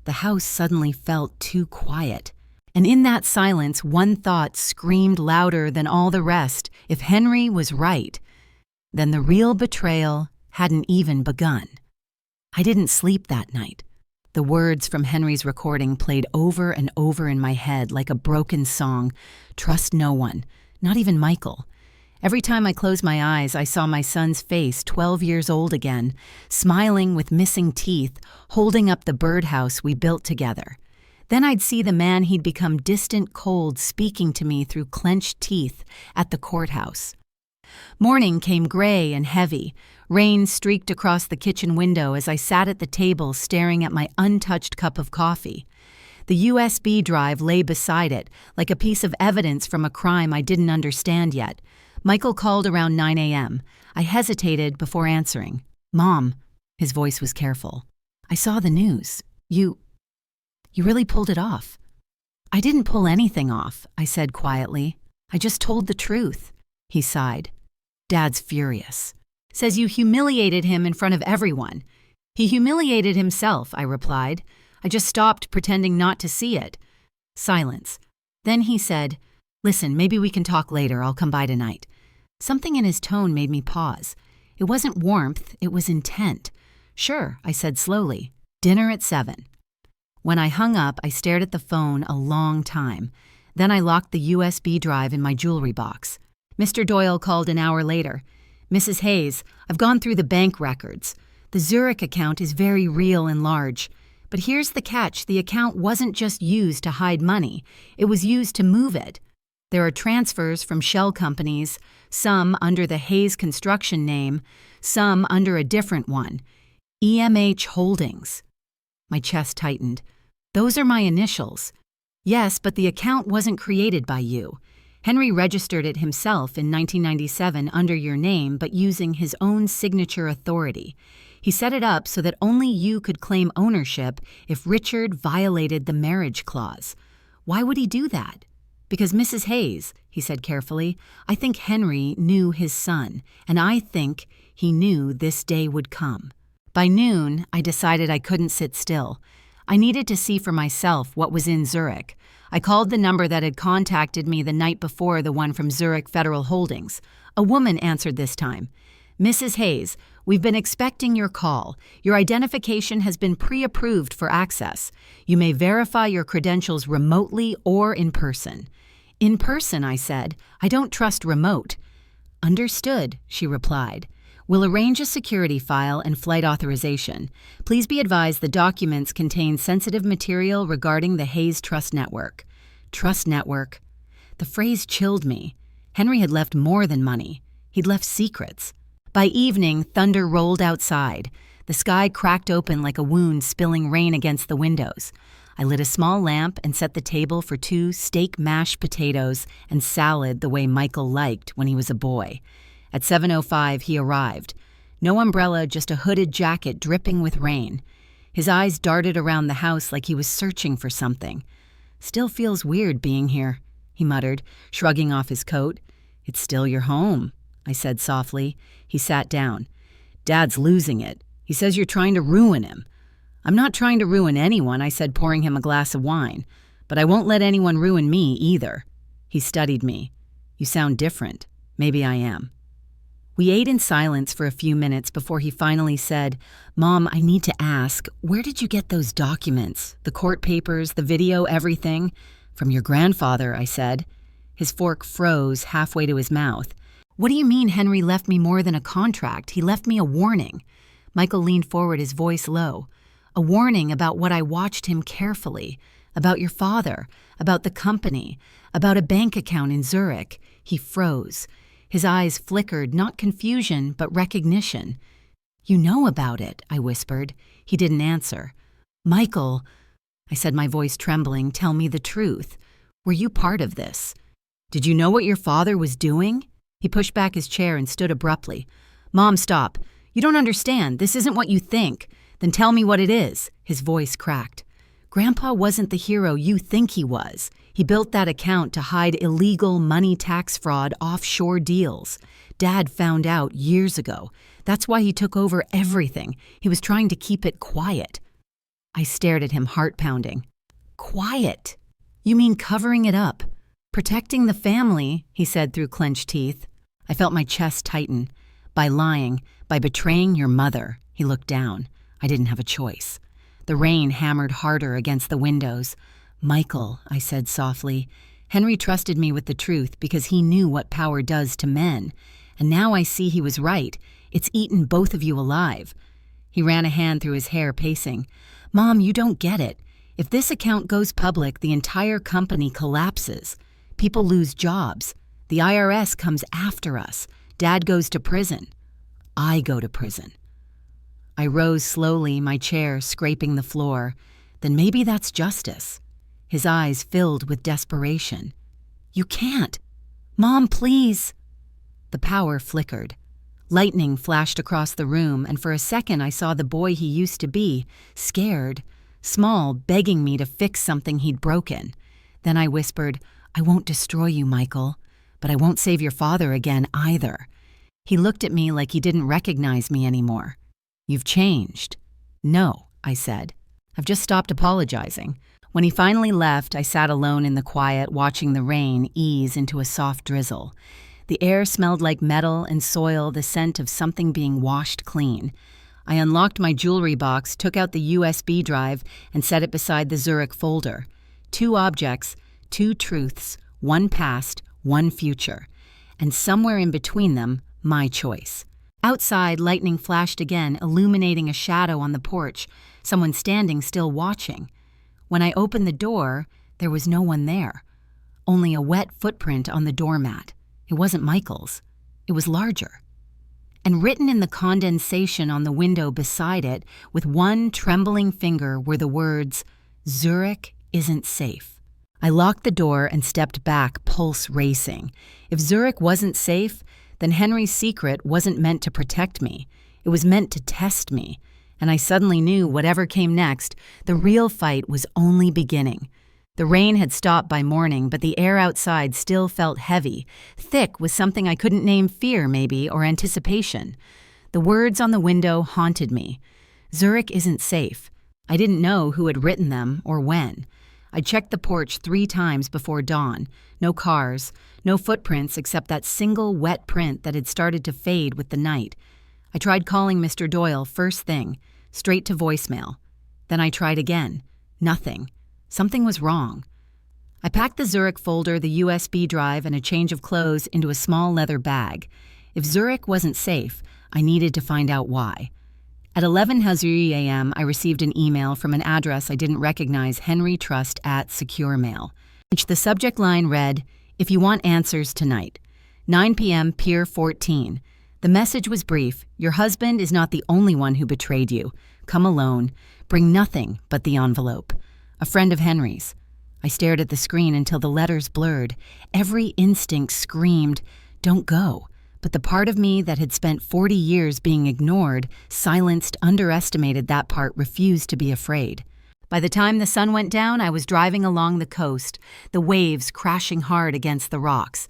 The house suddenly felt too quiet. And in that silence, one thought screamed louder than all the rest. If Henry was right, then the real betrayal hadn't even begun. I didn't sleep that night. The words from Henry's recording played over and over in my head like a broken song. Trust no one, not even Michael. Every time I closed my eyes, I saw my son's face, 12 years old again, smiling with missing teeth, holding up the birdhouse we built together. Then I'd see the man he'd become distant cold speaking to me through clenched teeth at the courthouse. Morning came gray and heavy. Rain streaked across the kitchen window as I sat at the table staring at my untouched cup of coffee. The USB drive lay beside it, like a piece of evidence from a crime I didn't understand yet. Michael called around 9 a.m. I hesitated before answering. Mom, his voice was careful. I saw the news. You really pulled it off. I didn't pull anything off, I said quietly. I just told the truth. He sighed. Dad's furious. Says you humiliated him in front of everyone. He humiliated himself, I replied. I just stopped pretending not to see it. Silence. Then he said, "Listen, maybe we can talk later. I'll come by tonight." Something in his tone made me pause. It wasn't warmth, it was intent. "Sure," I said slowly. "Dinner at 7. When I hung up, I stared at the phone a long time. Then I locked the USB drive in my jewelry box. Mr. Doyle called an hour later. "Mrs. Hayes, I've gone through the bank records. The Zurich account is very real and large. But here's the catch, the account wasn't just used to hide money. It was used to move it. There are transfers from shell companies, some under the Hayes Construction name, some under a different one. EMH Holdings." My chest tightened. "Those are my initials." "Yes, but the account wasn't created by you. Henry registered it himself in 1997 under your name, but using his own signature authority. He set it up so that only you could claim ownership if Richard violated the marriage clause. Why would he do that?" "Because Mrs. Hayes," he said carefully, "I think Henry knew his son, and I think he knew this day would come." By noon, I decided I couldn't sit still. I needed to see for myself what was in Zurich. I called the number that had contacted me the night before, the one from Zurich Federal Holdings. A woman answered this time. "Mrs. Hayes, we've been expecting your call. Your identification has been pre-approved for access. You may verify your credentials remotely or in person." "In person," I said. "I don't trust remote." "Understood," she replied. "We'll arrange a security file and flight authorization. Please be advised the documents contain sensitive material regarding the Hayes Trust Network." Trust Network. The phrase chilled me. Henry had left more than money. He'd left secrets. By evening, thunder rolled outside. The sky cracked open like a wound, spilling rain against the windows. I lit a small lamp and set the table for 2 steak mashed potatoes and salad the way Michael liked when he was a boy. At 7:05, he arrived. No umbrella, just a hooded jacket dripping with rain. His eyes darted around the house like he was searching for something. "Still feels weird being here," he muttered, shrugging off his coat. "It's still your home," I said softly. He sat down. "Dad's losing it. He says you're trying to ruin him." "I'm not trying to ruin anyone," I said, pouring him a glass of wine. "But I won't let anyone ruin me either." He studied me. "You sound different. Maybe I am." We ate in silence for a few minutes before he finally said, "Mom, I need to ask, where did you get those documents? The court papers, the video, everything?" "From your grandfather," I said. His fork froze halfway to his mouth. "What do you mean Henry left me more than a contract? He left me a warning." Michael leaned forward, his voice low. "A warning about what I watched him carefully, about your father, about the company, about a bank account in Zurich." He froze. His eyes flickered, not confusion, but recognition. "You know about it," I whispered. He didn't answer. "Michael," I said, my voice trembling, "tell me the truth. Were you part of this? Did you know what your father was doing?" He pushed back his chair and stood abruptly. "Mom, stop. You don't understand. This isn't what you think. Then tell me what it is." His voice cracked. "Grandpa wasn't the hero you think he was. He built that account to hide illegal money tax fraud offshore deals. Dad found out years ago. That's why he took over everything. He was trying to keep it quiet." I stared at him, heart pounding. "Quiet? You mean covering it up? Protecting the family," he said through clenched teeth. I felt my chest tighten. "By lying, by betraying your mother." He looked down. I didn't have a choice. The rain hammered harder against the windows. "Michael," I said softly, "Henry trusted me with the truth because he knew what power does to men. And now I see he was right. It's eaten both of you alive." He ran a hand through his hair, pacing. "Mom, you don't get it. If this account goes public, the entire company collapses. People lose jobs. The IRS comes after us. Dad goes to prison. I go to prison." I rose slowly, my chair scraping the floor. "Then maybe that's justice." His eyes filled with desperation. "You can't. Mom, please." The power flickered. Lightning flashed across the room, and for a second I saw the boy he used to be, scared, small, begging me to fix something he'd broken. Then I whispered, "I won't destroy you, Michael, but I won't save your father again either." He looked at me like he didn't recognize me anymore. "You've changed." "No," I said. I've just stopped apologizing. When he finally left, I sat alone in the quiet, watching the rain ease into a soft drizzle. The air smelled like metal and soil, the scent of something being washed clean. I unlocked my jewelry box, took out the USB drive, and set it beside the Zurich folder. 2 objects, 2 truths, 1 past, 1 future. And somewhere in between them, my choice. Outside, lightning flashed again, illuminating a shadow on the porch, someone standing still watching. When I opened the door, there was no one there. Only a wet footprint on the doormat. It wasn't Michael's. It was larger. And written in the condensation on the window beside it, with one trembling finger, were the words, "Zurich isn't safe." I locked the door and stepped back, pulse racing. If Zurich wasn't safe, then Henry's secret wasn't meant to protect me. It was meant to test me. And I suddenly knew whatever came next, the real fight was only beginning. The rain had stopped by morning, but the air outside still felt heavy, thick with something I couldn't name, fear maybe, or anticipation. The words on the window haunted me. Zurich isn't safe. I didn't know who had written them or when. I checked the porch 3 times before dawn. No cars, no footprints except that single wet print that had started to fade with the night. I tried calling Mr. Doyle first thing, straight to voicemail. Then I tried again. Nothing. Something was wrong. I packed the Zurich folder, the USB drive, and a change of clothes into a small leather bag. If Zurich wasn't safe, I needed to find out why. At 11:00 a.m., I received an email from an address I didn't recognize, Henry Trust at Secure Mail. The subject line read, "If you want answers tonight. 9 p.m. Pier 14. The message was brief. Your husband is not the only one who betrayed you. Come alone. Bring nothing but the envelope. A friend of Henry's." I stared at the screen until the letters blurred. Every instinct screamed, "Don't go." But the part of me that had spent 40 years being ignored, silenced, underestimated that part, refused to be afraid. By the time the sun went down, I was driving along the coast, the waves crashing hard against the rocks.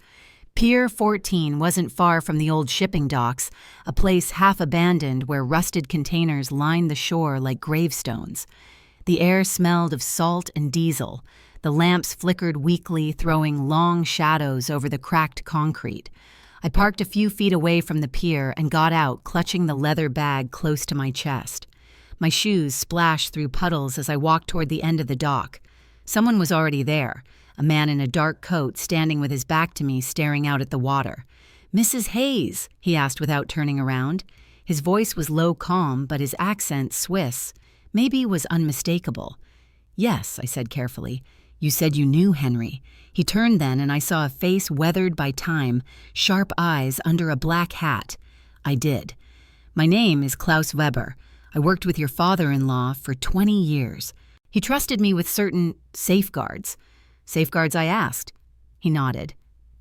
Pier 14 wasn't far from the old shipping docks, a place half abandoned where rusted containers lined the shore like gravestones. The air smelled of salt and diesel. The lamps flickered weakly, throwing long shadows over the cracked concrete. I parked a few feet away from the pier and got out, clutching the leather bag close to my chest. My shoes splashed through puddles as I walked toward the end of the dock. Someone was already there. A man in a dark coat standing with his back to me, staring out at the water. "Mrs. Hayes?" he asked without turning around. His voice was low calm, but his accent Swiss. Maybe it was unmistakable. "Yes," I said carefully. "You said you knew Henry." He turned then, and I saw a face weathered by time, sharp eyes under a black hat. "I did. My name is Klaus Weber. I worked with your father-in-law for 20 years. He trusted me with certain safeguards." "Safeguards?" I asked. He nodded.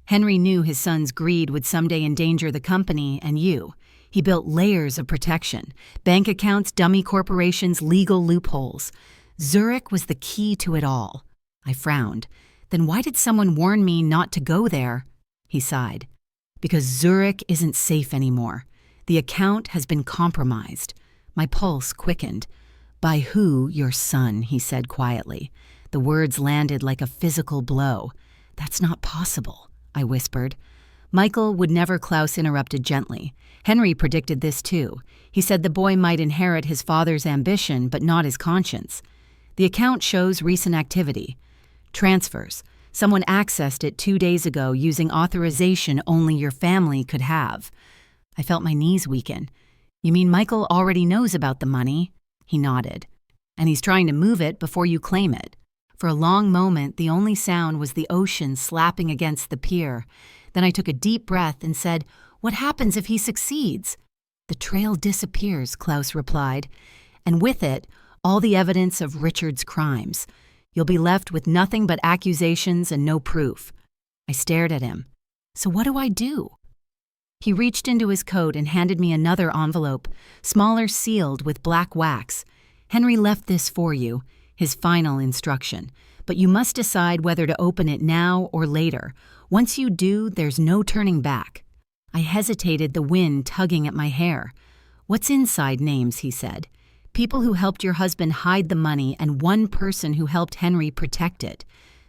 "Henry knew his son's greed would someday endanger the company and you. He built layers of protection, bank accounts, dummy corporations, legal loopholes. Zurich was the key to it all." I frowned. "Then why did someone warn me not to go there?" He sighed. "Because Zurich isn't safe anymore. The account has been compromised." My pulse quickened. "By who? Your son," he said quietly. The words landed like a physical blow. "That's not possible," I whispered. "Michael would never," Klaus interrupted gently. "Henry predicted this too. He said the boy might inherit his father's ambition, but not his conscience. The account shows recent activity. Transfers. Someone accessed it 2 days ago using authorization only your family could have." I felt my knees weaken. "You mean Michael already knows about the money?" He nodded. "And he's trying to move it before you claim it." For a long moment, the only sound was the ocean slapping against the pier. Then I took a deep breath and said, "What happens if he succeeds?" "The trail disappears," Klaus replied, "and with it, all the evidence of Richard's crimes. You'll be left with nothing but accusations and no proof." I stared at him. "So what do I do?" He reached into his coat and handed me another envelope, smaller, sealed with black wax. "Henry left this for you, his final instruction, but you must decide whether to open it now or later. Once you do, there's no turning back." I hesitated, the wind tugging at my hair. "What's inside names?" he said. People who helped your husband hide the money and one person who helped Henry protect it.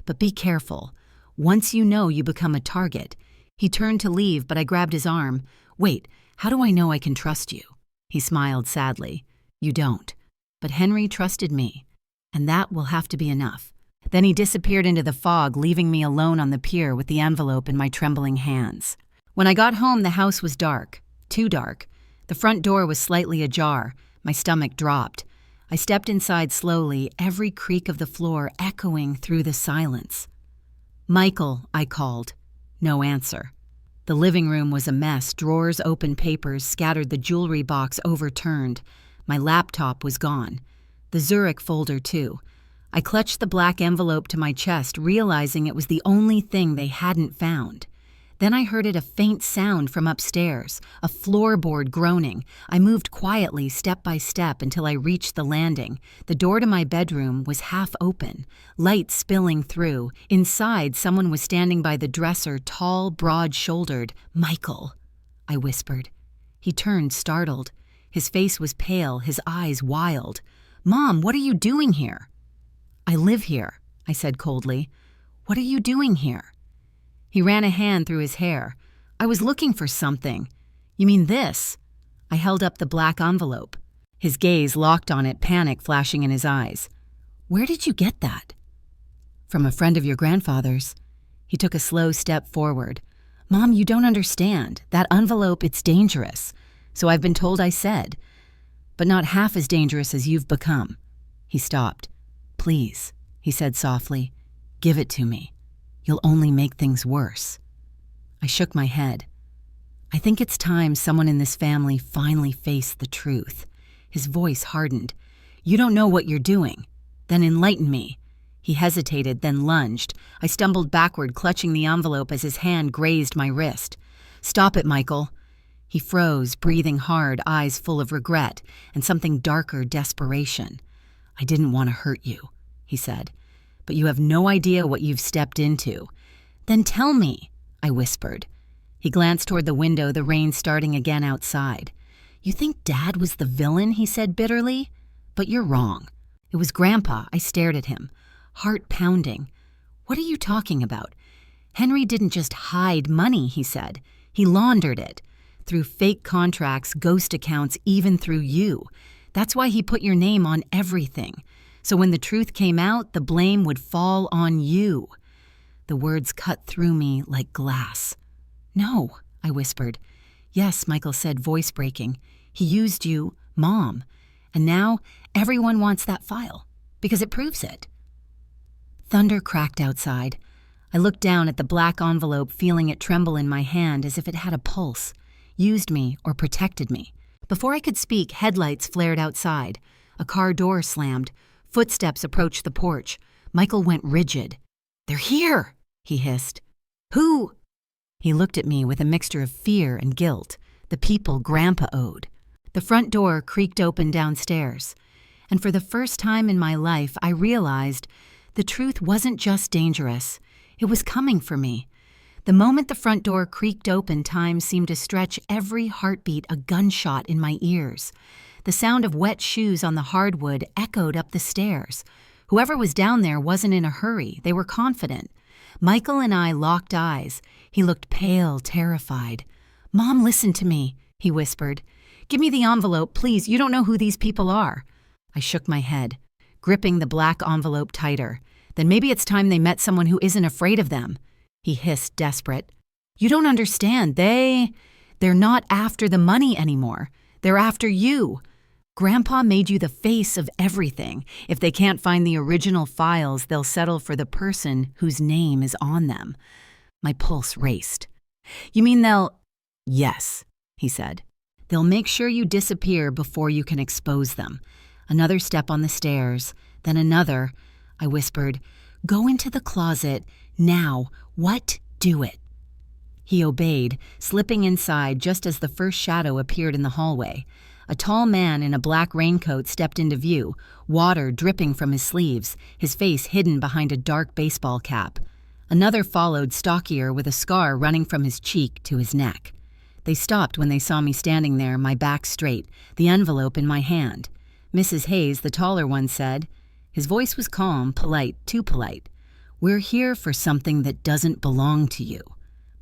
But be careful. Once you know, you become a target. He turned to leave, but I grabbed his arm. Wait, how do I know I can trust you? He smiled sadly. You don't. But Henry trusted me, and that will have to be enough. Then he disappeared into the fog, leaving me alone on the pier with the envelope in my trembling hands. When I got home, the house was dark. Too dark. The front door was slightly ajar. My stomach dropped. I stepped inside slowly, every creak of the floor echoing through the silence. Michael, I called. No answer. The living room was a mess, drawers open, papers scattered, the jewelry box overturned. My laptop was gone. The Zurich folder, too. I clutched the black envelope to my chest, realizing it was the only thing they hadn't found. Then I heard a faint sound from upstairs, a floorboard groaning. I moved quietly, step by step, until I reached the landing. The door to my bedroom was half open, light spilling through. Inside, someone was standing by the dresser, tall, broad-shouldered. Michael, I whispered. He turned, startled. His face was pale, his eyes wild. Mom, what are you doing here? I live here, I said coldly. What are you doing here? He ran a hand through his hair. I was looking for something. You mean this? I held up the black envelope. His gaze locked on it, panic flashing in his eyes. Where did you get that? From a friend of your grandfather's. He took a slow step forward. Mom, you don't understand. That envelope, it's dangerous. So I've been told I said. But not half as dangerous as you've become. He stopped. Please, he said softly, give it to me. You'll only make things worse. I shook my head. I think it's time someone in this family finally faced the truth. His voice hardened. You don't know what you're doing. Then enlighten me. He hesitated, then lunged. I stumbled backward, clutching the envelope as his hand grazed my wrist. Stop it, Michael. He froze, breathing hard, eyes full of regret and something darker, desperation. I didn't want to hurt you, he said, but you have no idea what you've stepped into. Then tell me, I whispered. He glanced toward the window, the rain starting again outside. You think Dad was the villain, he said bitterly? But you're wrong. It was Grandpa. I stared at him, heart pounding. What are you talking about? Henry didn't just hide money, he said. He laundered it. Through fake contracts, ghost accounts, even through you. That's why he put your name on everything. So when the truth came out, the blame would fall on you. The words cut through me like glass. No, I whispered. Yes, Michael said, voice breaking. He used you, Mom. And now everyone wants that file, because it proves it. Thunder cracked outside. I looked down at the black envelope, feeling it tremble in my hand as if it had a pulse, used me or protected me. Before I could speak, headlights flared outside. A car door slammed. Footsteps approached the porch. Michael went rigid. They're here, he hissed. Who? He looked at me with a mixture of fear and guilt. The people Grandpa owed. The front door creaked open downstairs. And for the first time in my life, I realized the truth wasn't just dangerous. It was coming for me. The moment the front door creaked open, time seemed to stretch, every heartbeat a gunshot in my ears. The sound of wet shoes on the hardwood echoed up the stairs. Whoever was down there wasn't in a hurry. They were confident. Michael and I locked eyes. He looked pale, terrified. Mom, listen to me, he whispered. Give me the envelope, please. You don't know who these people are. I shook my head, gripping the black envelope tighter. Then maybe it's time they met someone who isn't afraid of them. He hissed, desperate. You don't understand. They're not after the money anymore. They're after you. Grandpa made you the face of everything. If they can't find the original files, they'll settle for the person whose name is on them. My pulse raced. You mean they'll... Yes, he said. They'll make sure you disappear before you can expose them. Another step on the stairs, then another. I whispered, Go into the closet, now. What? Do it. He obeyed, slipping inside just as the first shadow appeared in the hallway. A tall man in a black raincoat stepped into view, water dripping from his sleeves, his face hidden behind a dark baseball cap. Another followed, stockier, with a scar running from his cheek to his neck. They stopped when they saw me standing there, my back straight, the envelope in my hand. Mrs. Hayes, the taller one, said. His voice was calm, polite, too polite. "We're here for something that doesn't belong to you."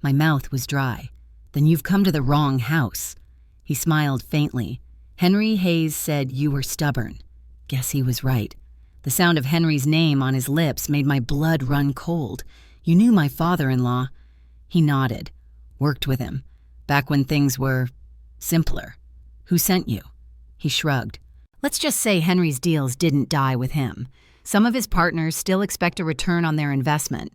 My mouth was dry. "Then you've come to the wrong house." He smiled faintly. "Henry Hayes said you were stubborn." Guess he was right. The sound of Henry's name on his lips made my blood run cold. "You knew my father-in-law." He nodded. "Worked with him. Back when things were simpler." "Who sent you?" He shrugged. "Let's just say Henry's deals didn't die with him. Some of his partners still expect a return on their investment."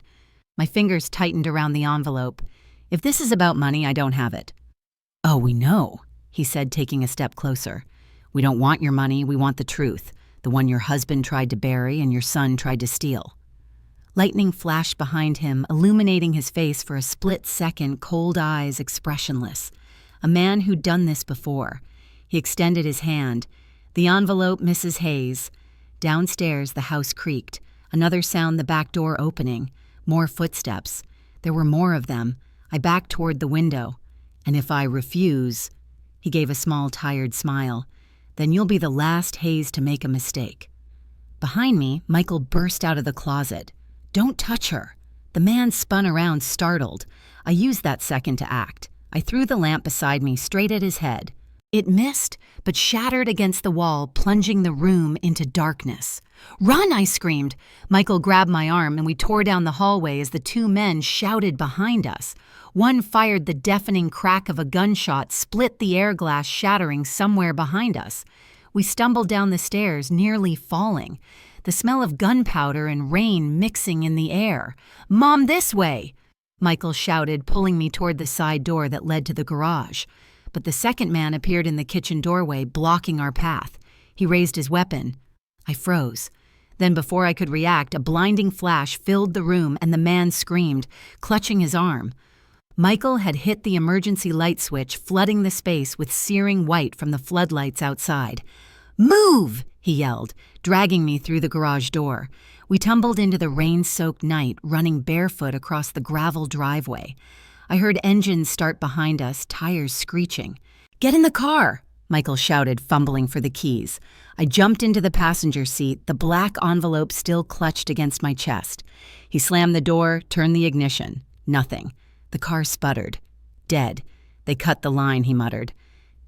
My fingers tightened around the envelope. "If this is about money, I don't have it." "Oh, we know," he said, taking a step closer. "We don't want your money, we want the truth. The one your husband tried to bury and your son tried to steal." Lightning flashed behind him, illuminating his face for a split second, cold eyes expressionless. A man who'd done this before. He extended his hand. The envelope, Mrs. Hayes. Downstairs, the house creaked. Another sound, the back door opening. More footsteps. There were more of them. I backed toward the window. "And if I refuse," he gave a small, tired smile, "then you'll be the last Hayes to make a mistake." Behind me, Michael burst out of the closet. "Don't touch her." The man spun around, startled. I used that second to act. I threw the lamp beside me straight at his head. It missed, but shattered against the wall, plunging the room into darkness. "Run!" I screamed. Michael grabbed my arm, and we tore down the hallway as the two men shouted behind us. One fired the deafening crack of a gunshot, split the air glass, shattering somewhere behind us. We stumbled down the stairs, nearly falling. The smell of gunpowder and rain mixing in the air. "Mom, this way!" Michael shouted, pulling me toward the side door that led to the garage. But the second man appeared in the kitchen doorway, blocking our path. He raised his weapon. I froze. Then before I could react, a blinding flash filled the room and the man screamed, clutching his arm. Michael had hit the emergency light switch, flooding the space with searing white from the floodlights outside. "Move!" he yelled, dragging me through the garage door. We tumbled into the rain-soaked night, running barefoot across the gravel driveway. I heard engines start behind us, tires screeching. "Get in the car!" Michael shouted, fumbling for the keys. I jumped into the passenger seat, the black envelope still clutched against my chest. He slammed the door, turned the ignition. Nothing. The car sputtered. "Dead. They cut the line," he muttered.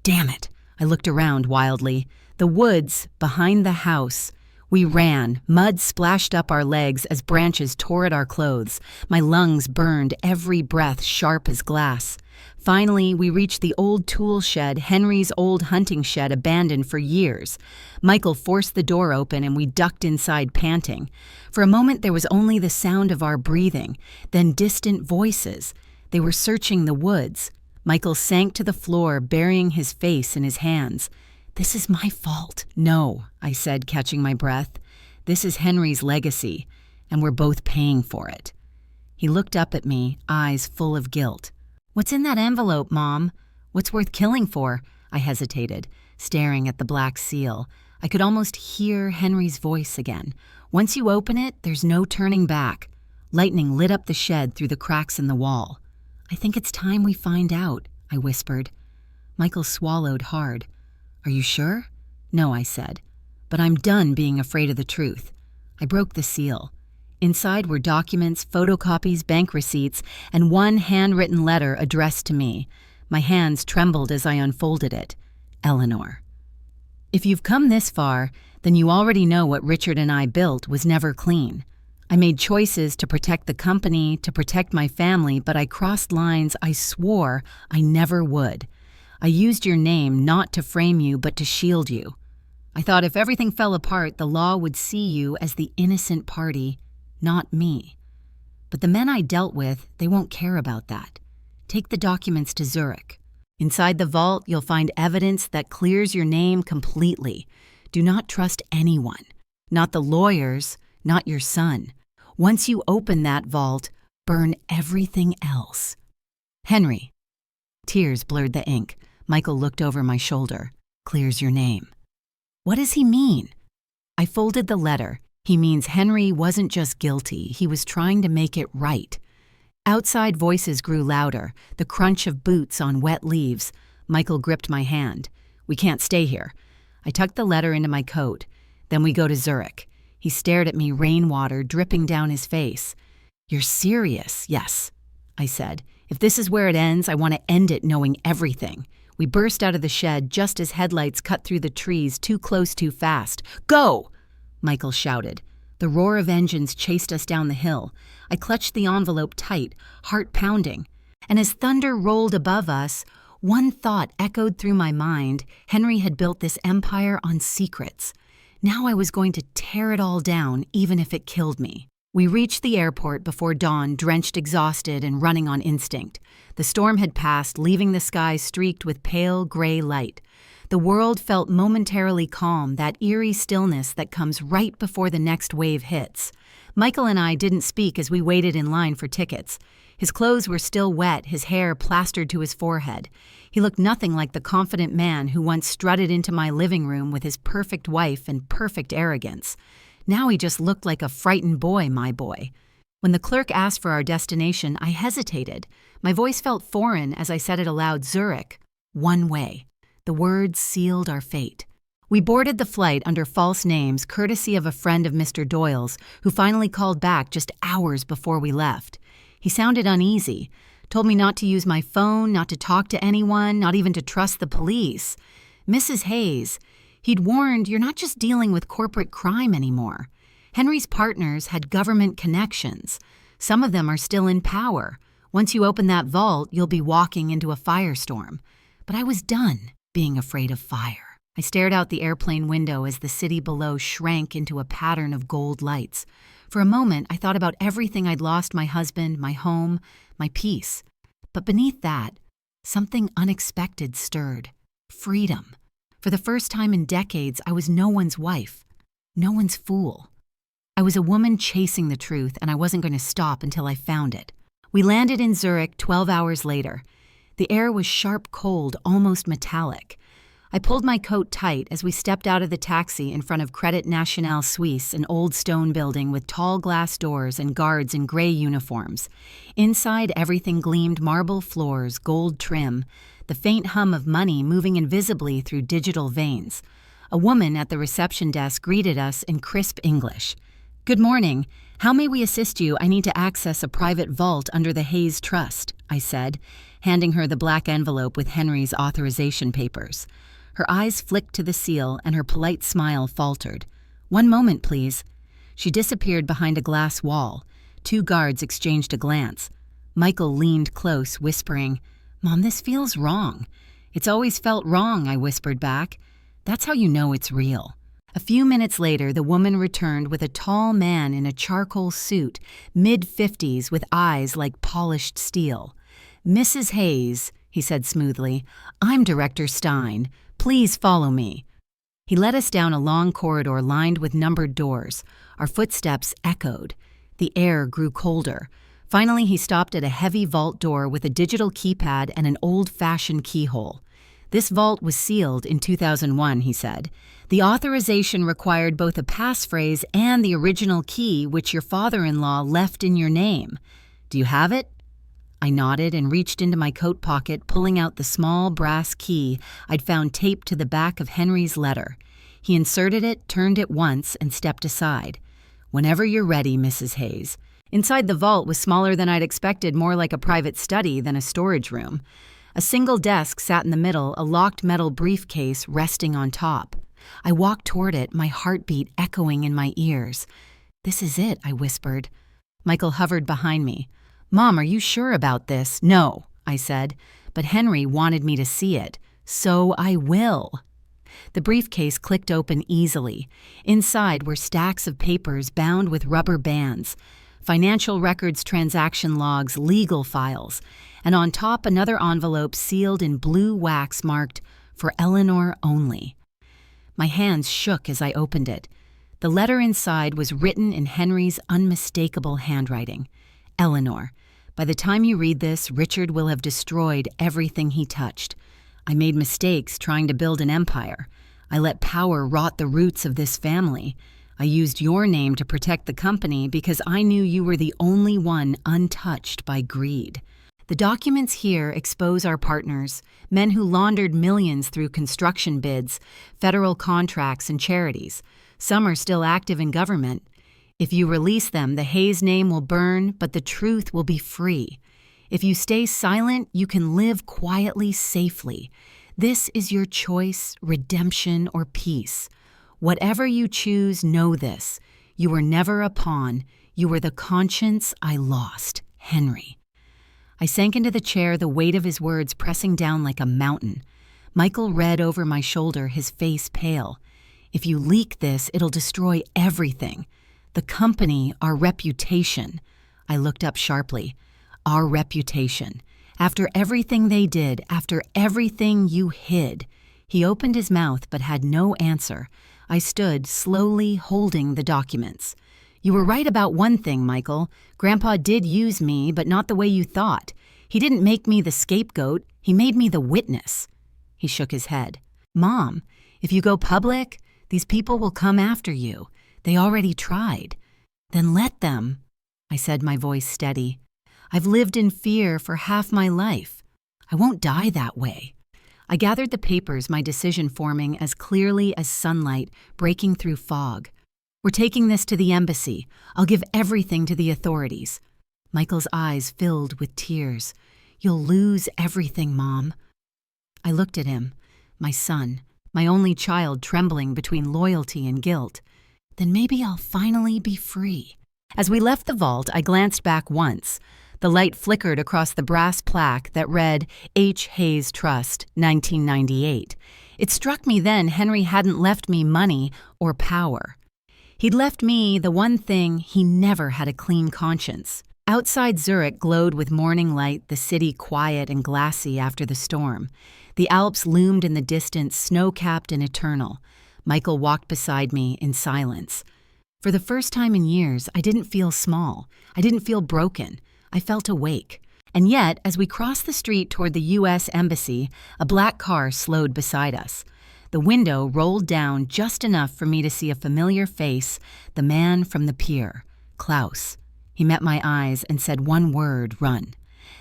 "Damn it!" I looked around wildly. The woods, behind the house. We ran. Mud splashed up our legs as branches tore at our clothes. My lungs burned, every breath sharp as glass. Finally, we reached the old tool shed, Henry's old hunting shed abandoned for years. Michael forced the door open and we ducked inside, panting. For a moment, there was only the sound of our breathing, then distant voices. They were searching the woods. Michael sank to the floor, burying his face in his hands. "This is my fault." "No," I said, catching my breath. "This is Henry's legacy, and we're both paying for it." He looked up at me, eyes full of guilt. "What's in that envelope, Mom? What's worth killing for?" I hesitated, staring at the black seal. I could almost hear Henry's voice again. "Once you open it, there's no turning back." Lightning lit up the shed through the cracks in the wall. "I think it's time we find out," I whispered. Michael swallowed hard. "Are you sure?" "No," I said. "But I'm done being afraid of the truth." I broke the seal. Inside were documents, photocopies, bank receipts, and one handwritten letter addressed to me. My hands trembled as I unfolded it. Eleanor. "If you've come this far, then you already know what Richard and I built was never clean. I made choices to protect the company, to protect my family, but I crossed lines I swore I never would. I used your name not to frame you, but to shield you. I thought if everything fell apart, the law would see you as the innocent party, not me. But the men I dealt with, they won't care about that. Take the documents to Zurich. Inside the vault, you'll find evidence that clears your name completely. Do not trust anyone. Not the lawyers, not your son. Once you open that vault, burn everything else. Henry." Tears blurred the ink. Michael looked over my shoulder. "Clears your name." "What does he mean?" I folded the letter. He means Henry wasn't just guilty, he was trying to make it right. Outside voices grew louder, the crunch of boots on wet leaves. Michael gripped my hand. "We can't stay here." I tucked the letter into my coat. Then we go to Zurich. He stared at me, rainwater dripping down his face. You're serious? Yes, I said. If this is where it ends, I want to end it knowing everything. We burst out of the shed just as headlights cut through the trees, too close, too fast. Go! Michael shouted. The roar of engines chased us down the hill. I clutched the envelope tight, heart pounding. And as thunder rolled above us, one thought echoed through my mind. Henry had built this empire on secrets. Now I was going to tear it all down, even if it killed me. We reached the airport before dawn, drenched, exhausted, and running on instinct. The storm had passed, leaving the sky streaked with pale gray light. The world felt momentarily calm, that eerie stillness that comes right before the next wave hits. Michael and I didn't speak as we waited in line for tickets. His clothes were still wet, his hair plastered to his forehead. He looked nothing like the confident man who once strutted into my living room with his perfect wife and perfect arrogance. Now he just looked like a frightened boy, my boy. When the clerk asked for our destination, I hesitated. My voice felt foreign as I said it aloud, Zurich. One way. The words sealed our fate. We boarded the flight under false names, courtesy of a friend of Mr. Doyle's, who finally called back just hours before we left. He sounded uneasy, told me not to use my phone, not to talk to anyone, not even to trust the police. Mrs. Hayes, he'd warned, you're not just dealing with corporate crime anymore. Henry's partners had government connections. Some of them are still in power. Once you open that vault, you'll be walking into a firestorm. But I was done being afraid of fire. I stared out the airplane window as the city below shrank into a pattern of gold lights. For a moment, I thought about everything I'd lost: my husband, my home, my peace. But beneath that, something unexpected stirred. Freedom. For the first time in decades, I was no one's wife, no one's fool. I was a woman chasing the truth, and I wasn't going to stop until I found it. We landed in Zurich 12 hours later. The air was sharp cold, almost metallic. I pulled my coat tight as we stepped out of the taxi in front of Crédit National Suisse, an old stone building with tall glass doors and guards in gray uniforms. Inside, everything gleamed: marble floors, gold trim, the faint hum of money moving invisibly through digital veins. A woman at the reception desk greeted us in crisp English. "Good morning. How may we assist you? I need to access a private vault under the Hayes Trust," I said, handing her the black envelope with Henry's authorization papers. Her eyes flicked to the seal, and her polite smile faltered. "One moment, please." She disappeared behind a glass wall. Two guards exchanged a glance. Michael leaned close, whispering, "Mom, this feels wrong." "It's always felt wrong," I whispered back. "That's how you know it's real." A few minutes later, the woman returned with a tall man in a charcoal suit, mid-50s, with eyes like polished steel. "Mrs. Hayes," he said smoothly, "I'm Director Stein. Please follow me." He led us down a long corridor lined with numbered doors. Our footsteps echoed. The air grew colder. Finally, he stopped at a heavy vault door with a digital keypad and an old-fashioned keyhole. "This vault was sealed in 2001, he said. "The authorization required both a passphrase and the original key, which your father-in-law left in your name. Do you have it?" I nodded and reached into my coat pocket, pulling out the small brass key I'd found taped to the back of Henry's letter. He inserted it, turned it once, and stepped aside. "Whenever you're ready, Mrs. Hayes." Inside the vault was smaller than I'd expected, more like a private study than a storage room. A single desk sat in the middle, a locked metal briefcase resting on top. I walked toward it, my heartbeat echoing in my ears. "This is it," I whispered. Michael hovered behind me. "Mom, are you sure about this?" "No," I said, "but Henry wanted me to see it, so I will." The briefcase clicked open easily. Inside were stacks of papers bound with rubber bands, financial records, transaction logs, legal files, and on top another envelope sealed in blue wax marked, "For Eleanor only." My hands shook as I opened it. The letter inside was written in Henry's unmistakable handwriting. "Eleanor, by the time you read this, Richard will have destroyed everything he touched. I made mistakes trying to build an empire. I let power rot the roots of this family. I used your name to protect the company because I knew you were the only one untouched by greed. The documents here expose our partners, men who laundered millions through construction bids, federal contracts, and charities. Some are still active in government. If you release them, the Hayes name will burn, but the truth will be free. If you stay silent, you can live quietly, safely. This is your choice, redemption, or peace. Whatever you choose, know this. You were never a pawn. You were the conscience I lost. Henry. I sank into the chair, the weight of his words pressing down like a mountain. Michael read over my shoulder, his face pale. If you leak this, it'll destroy everything. The company, our reputation. I looked up sharply. Our reputation. After everything they did, after everything you hid. He opened his mouth but had no answer. I stood, slowly holding the documents. You were right about one thing, Michael. Grandpa did use me, but not the way you thought. He didn't make me the scapegoat. He made me the witness. He shook his head. Mom, if you go public, these people will come after you. They already tried. Then let them, I said, my voice steady. I've lived in fear for half my life. I won't die that way. I gathered the papers, my decision forming as clearly as sunlight breaking through fog. We're taking this to the embassy. I'll give everything to the authorities. Michael's eyes filled with tears. You'll lose everything, Mom. I looked at him, my son, my only child trembling between loyalty and guilt. Then maybe I'll finally be free. As we left the vault, I glanced back once. The light flickered across the brass plaque that read H. Hayes Trust, 1998. It struck me then Henry hadn't left me money or power. He'd left me the one thing: he never had a clean conscience. Outside Zurich glowed with morning light, the city quiet and glassy after the storm. The Alps loomed in the distance, snow-capped and eternal. Michael walked beside me in silence. For the first time in years, I didn't feel small. I didn't feel broken. I felt awake. And yet, as we crossed the street toward the U.S. Embassy, a black car slowed beside us. The window rolled down just enough for me to see a familiar face, the man from the pier, Klaus. He met my eyes and said one word: run.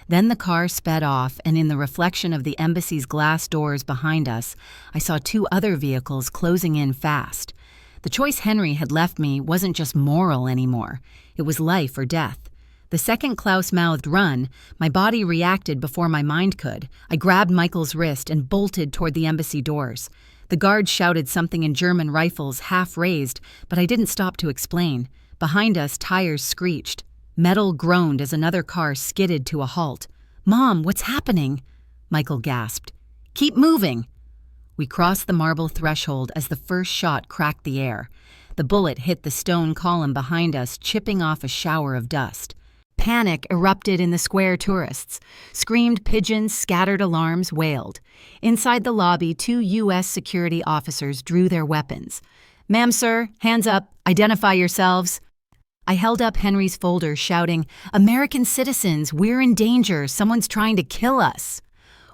Then the car sped off, and in the reflection of the embassy's glass doors behind us, I saw two other vehicles closing in fast. The choice Henry had left me wasn't just moral anymore. It was life or death. The second Klaus mouthed run, my body reacted before my mind could. I grabbed Michael's wrist and bolted toward the embassy doors. The guards shouted something in German, rifles half raised, but I didn't stop to explain. Behind us, tires screeched. Metal groaned as another car skidded to a halt. Mom, what's happening? Michael gasped. Keep moving. We crossed the marble threshold as the first shot cracked the air. The bullet hit the stone column behind us, chipping off a shower of dust. Panic erupted in the square. Tourists screamed, pigeons, scattered alarms, wailed. Inside the lobby, 2 U.S. security officers drew their weapons. Ma'am, sir, hands up, identify yourselves. I held up Henry's folder, shouting, American citizens, we're in danger, someone's trying to kill us.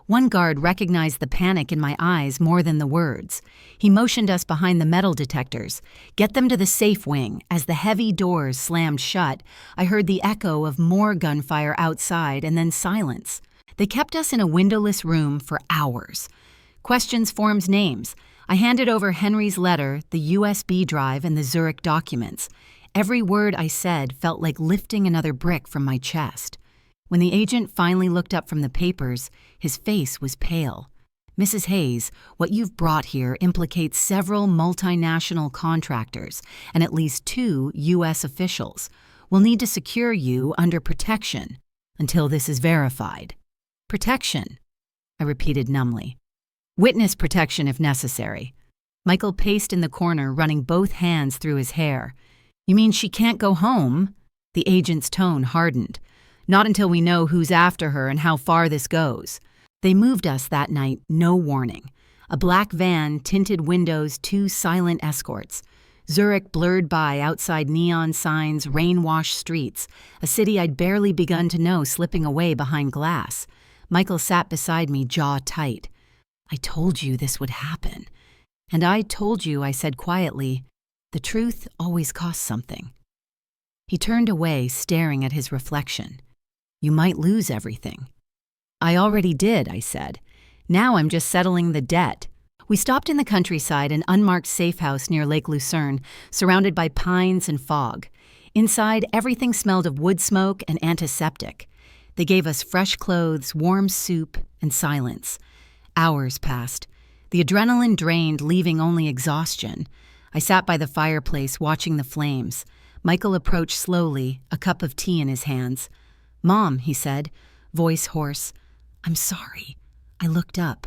One guard recognized the panic in my eyes more than the words. He motioned us behind the metal detectors. Get them to the safe wing. As the heavy doors slammed shut, I heard the echo of more gunfire outside and then silence. They kept us in a windowless room for hours. Questions, forms, names. I handed over Henry's letter, the USB drive, and the Zurich documents. Every word I said felt like lifting another brick from my chest. When the agent finally looked up from the papers, his face was pale. Mrs. Hayes, what you've brought here implicates several multinational contractors and at least 2 U.S. officials. We'll need to secure you under protection until this is verified. Protection, I repeated numbly. Witness protection if necessary. Michael paced in the corner, running both hands through his hair. You mean she can't go home? The agent's tone hardened. Not until we know who's after her and how far this goes. They moved us that night, no warning. A black van, tinted windows, 2 silent escorts. Zurich blurred by outside neon signs, rain-washed streets, a city I'd barely begun to know slipping away behind glass. Michael sat beside me, jaw tight. I told you this would happen. And I told you, I said quietly, the truth always costs something. He turned away, staring at his reflection. You might lose everything. I already did, I said. Now I'm just settling the debt. We stopped in the countryside, an unmarked safe house near Lake Lucerne, surrounded by pines and fog. Inside, everything smelled of wood smoke and antiseptic. They gave us fresh clothes, warm soup, and silence. Hours passed. The adrenaline drained, leaving only exhaustion. I sat by the fireplace, watching the flames. Michael approached slowly, a cup of tea in his hands. "Mom," he said, voice hoarse. "I'm sorry." I looked up.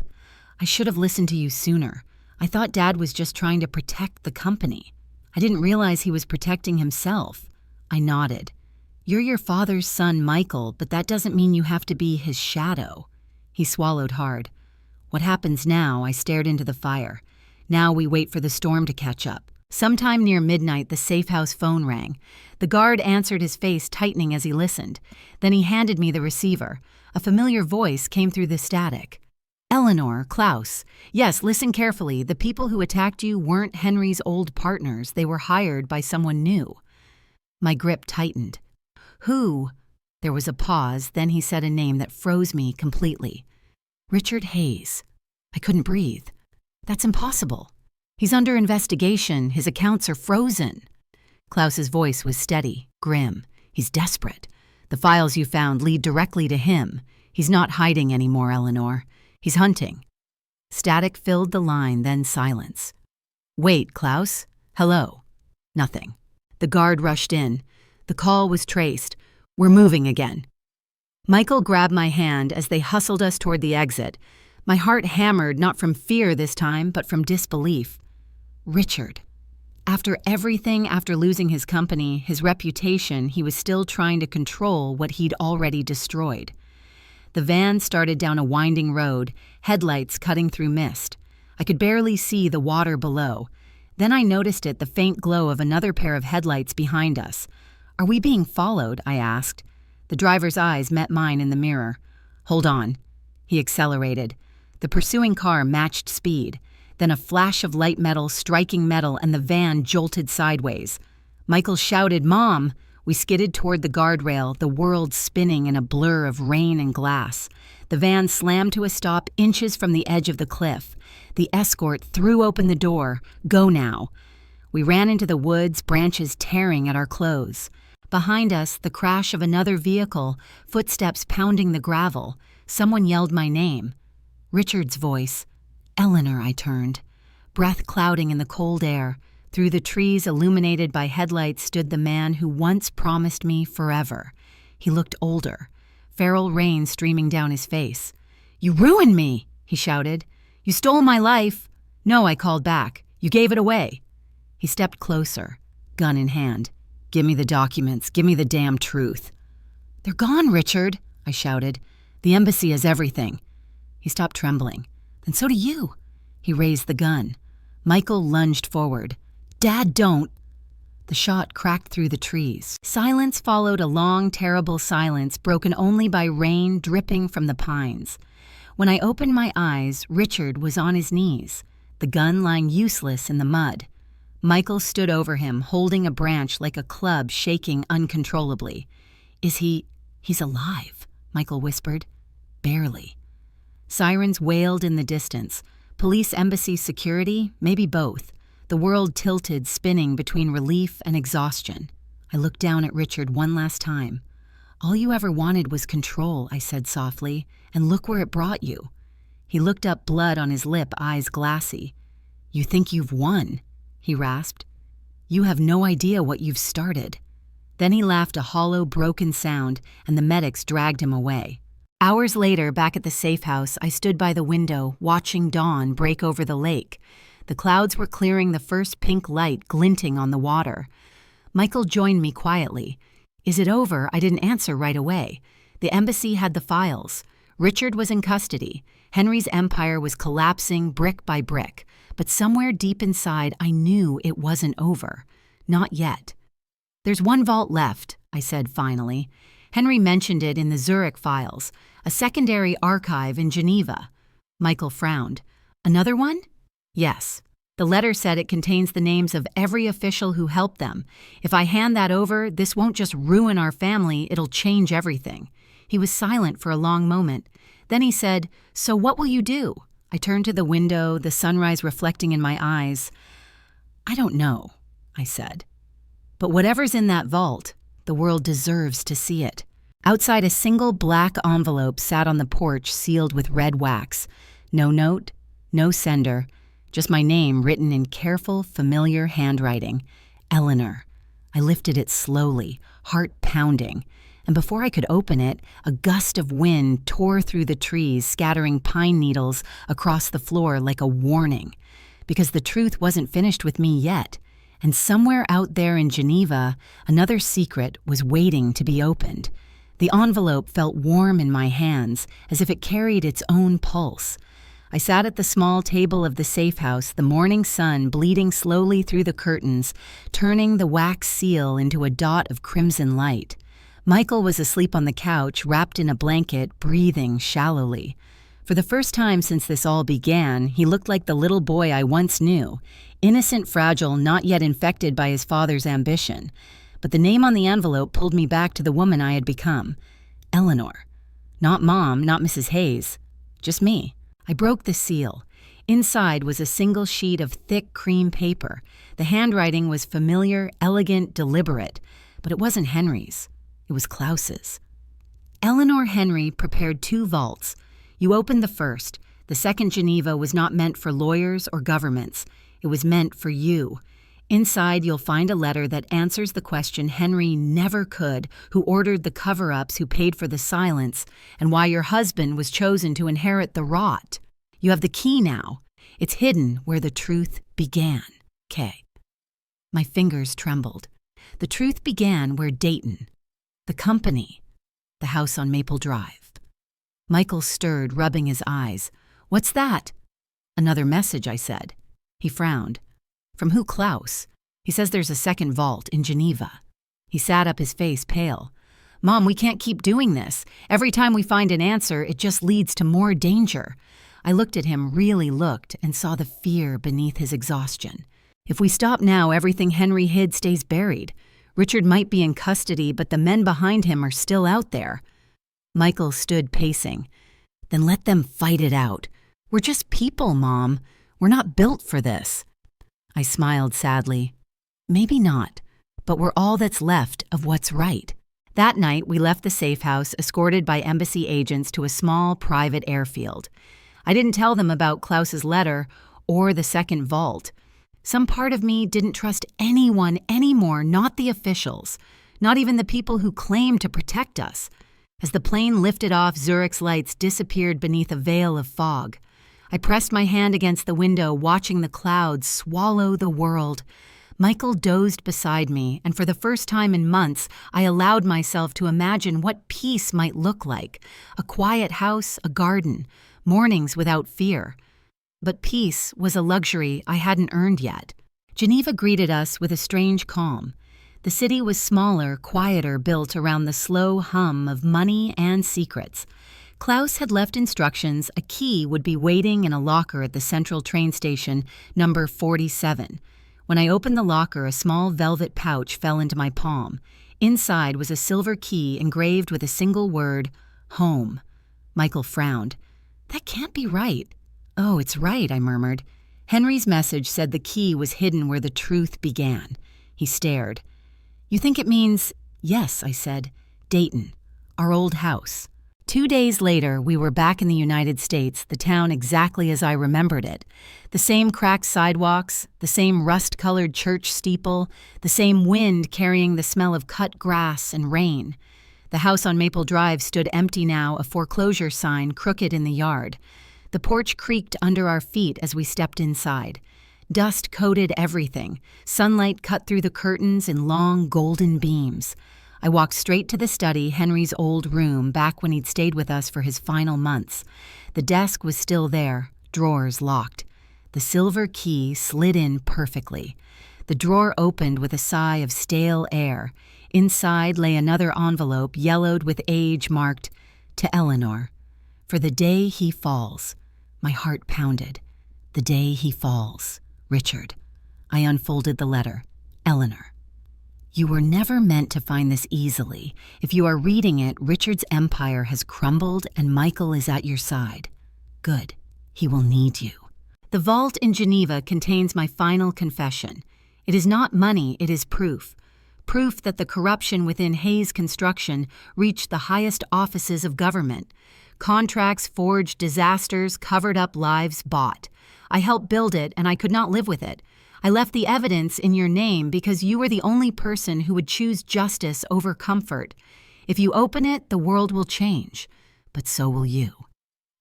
"I should have listened to you sooner. I thought Dad was just trying to protect the company. I didn't realize he was protecting himself." I nodded. "You're your father's son, Michael, but that doesn't mean you have to be his shadow." He swallowed hard. "What happens now?" I stared into the fire. "Now we wait for the storm to catch up." Sometime near midnight, the safe house phone rang. The guard answered, his face tightening as he listened. Then he handed me the receiver. A familiar voice came through the static. "Eleanor, Klaus. Yes, listen carefully. The people who attacked you weren't Henry's old partners. They were hired by someone new." My grip tightened. "Who?" There was a pause, then he said a name that froze me completely. "Richard Hayes." I couldn't breathe. "That's impossible. He's under investigation. His accounts are frozen." Klaus's voice was steady, grim. "He's desperate. The files you found lead directly to him. He's not hiding anymore, Eleanor. He's hunting." Static filled the line, then silence. "Wait, Klaus? Hello?" Nothing. The guard rushed in. The call was traced. "We're moving again." Michael grabbed my hand as they hustled us toward the exit. My heart hammered, not from fear this time, but from disbelief. Richard. After everything, after losing his company, his reputation, he was still trying to control what he'd already destroyed. The van started down a winding road, headlights cutting through mist. I could barely see the water below. Then I noticed the faint glow of another pair of headlights behind us. "Are we being followed?" I asked. The driver's eyes met mine in the mirror. "Hold on." He accelerated. The pursuing car matched speed. Then a flash of light metal striking metal, and the van jolted sideways. Michael shouted, "Mom!" We skidded toward the guardrail, the world spinning in a blur of rain and glass. The van slammed to a stop inches from the edge of the cliff. The escort threw open the door. "Go now." We ran into the woods, branches tearing at our clothes. Behind us, the crash of another vehicle, footsteps pounding the gravel. Someone yelled my name. Richard's voice. "Eleanor," I turned. Breath clouding in the cold air. Through the trees illuminated by headlights stood the man who once promised me forever. He looked older, feral rain streaming down his face. "You ruined me," he shouted. "You stole my life." "No," I called back. "You gave it away." He stepped closer, gun in hand. "Give me the documents. Give me the damn truth." "They're gone, Richard," I shouted. "The embassy has everything." He stopped trembling. "Then so do you." He raised the gun. Michael lunged forward. "Dad, don't." The shot cracked through the trees. Silence followed, a long, terrible silence broken only by rain dripping from the pines. When I opened my eyes, Richard was on his knees, the gun lying useless in the mud. Michael stood over him, holding a branch like a club, shaking uncontrollably. He's alive," Michael whispered. "Barely." Sirens wailed in the distance. Police, embassy, security, maybe both. The world tilted, spinning between relief and exhaustion. I looked down at Richard one last time. "All you ever wanted was control," I said softly, "and look where it brought you." He looked up, blood on his lip, eyes glassy. "You think you've won," he rasped. "You have no idea what you've started." Then he laughed, a hollow, broken sound, and the medics dragged him away. Hours later, back at the safe house, I stood by the window, watching dawn break over the lake. The clouds were clearing, the first pink light glinting on the water. Michael joined me quietly. "Is it over?" I didn't answer right away. The embassy had the files. Richard was in custody. Henry's empire was collapsing brick by brick. But somewhere deep inside, I knew it wasn't over. Not yet. "There's one vault left," I said finally. Henry mentioned it in the Zurich files, a secondary archive in Geneva. Michael frowned. "Another one?" "Yes. The letter said it contains the names of every official who helped them. If I hand that over, this won't just ruin our family, it'll change everything." He was silent for a long moment. Then he said, "So what will you do?" I turned to the window, the sunrise reflecting in my eyes. "I don't know," I said. "But whatever's in that vault, the world deserves to see it." Outside, a single black envelope sat on the porch sealed with red wax. No note, no sender, just my name written in careful, familiar handwriting. Eleanor. I lifted it slowly, heart pounding, and before I could open it, a gust of wind tore through the trees, scattering pine needles across the floor like a warning. Because the truth wasn't finished with me yet, and somewhere out there in Geneva, another secret was waiting to be opened. The envelope felt warm in my hands, as if it carried its own pulse. I sat at the small table of the safe house, the morning sun bleeding slowly through the curtains, turning the wax seal into a dot of crimson light. Michael was asleep on the couch, wrapped in a blanket, breathing shallowly. For the first time since this all began, he looked like the little boy I once knew, innocent, fragile, not yet infected by his father's ambition. But the name on the envelope pulled me back to the woman I had become. Eleanor. Not Mom, not Mrs. Hayes. Just me. I broke the seal. Inside was a single sheet of thick cream paper. The handwriting was familiar, elegant, deliberate. But it wasn't Henry's. It was Klaus's. Eleanor Henry prepared 2 vaults. You opened the first. The second Geneva was not meant for lawyers or governments. It was meant for you. Inside, you'll find a letter that answers the question Henry never could, who ordered the cover-ups, who paid for the silence, and why your husband was chosen to inherit the rot. You have the key now. It's hidden where the truth began. K. My fingers trembled. The truth began where Dayton, the company, the house on Maple Drive. Michael stirred, rubbing his eyes. "What's that?" "Another message," I said. He frowned. "From who, Klaus? He says there's a second vault in Geneva." He sat up, his face pale. "Mom, we can't keep doing this. Every time we find an answer, it just leads to more danger." I looked at him, really looked, and saw the fear beneath his exhaustion. "If we stop now, everything Henry hid stays buried. Richard might be in custody, but the men behind him are still out there." Michael stood pacing. "Then let them fight it out. We're just people, Mom. We're not built for this." I smiled sadly. "Maybe not, but we're all that's left of what's right." That night, we left the safe house, escorted by embassy agents to a small private airfield. I didn't tell them about Klaus's letter or the second vault. Some part of me didn't trust anyone anymore, not the officials, not even the people who claimed to protect us. As the plane lifted off, Zurich's lights disappeared beneath a veil of fog. I pressed my hand against the window, watching the clouds swallow the world. Michael dozed beside me, and for the first time in months, I allowed myself to imagine what peace might look like. A quiet house, a garden, mornings without fear. But peace was a luxury I hadn't earned yet. Geneva greeted us with a strange calm. The city was smaller, quieter, built around the slow hum of money and secrets. Klaus had left instructions a key would be waiting in a locker at the central train station, number 47. When I opened the locker, a small velvet pouch fell into my palm. Inside was a silver key engraved with a single word, home. Michael frowned. "That can't be right." "Oh, it's right," I murmured. Henry's message said the key was hidden where the truth began. He stared. "You think it means—" "Yes," I said. "Dayton, our old house." 2 days later, we were back in the United States, the town exactly as I remembered it. The same cracked sidewalks, the same rust-colored church steeple, the same wind carrying the smell of cut grass and rain. The house on Maple Drive stood empty now, a foreclosure sign crooked in the yard. The porch creaked under our feet as we stepped inside. Dust coated everything. Sunlight cut through the curtains in long golden beams. I walked straight to the study, Henry's old room, back when he'd stayed with us for his final months. The desk was still there, drawers locked. The silver key slid in perfectly. The drawer opened with a sigh of stale air. Inside lay another envelope, yellowed with age, marked, "To Eleanor. For the day he falls." My heart pounded. "The day he falls. Richard." I unfolded the letter. "Eleanor." You were never meant to find this easily. If you are reading it, Richard's empire has crumbled and Michael is at your side. Good. He will need you. The vault in Geneva contains my final confession. It is not money, it is proof. Proof that the corruption within Hayes Construction reached the highest offices of government. Contracts forged, disasters, covered up lives bought. I helped build it and I could not live with it. I left the evidence in your name because you were the only person who would choose justice over comfort. If you open it, the world will change, but so will you.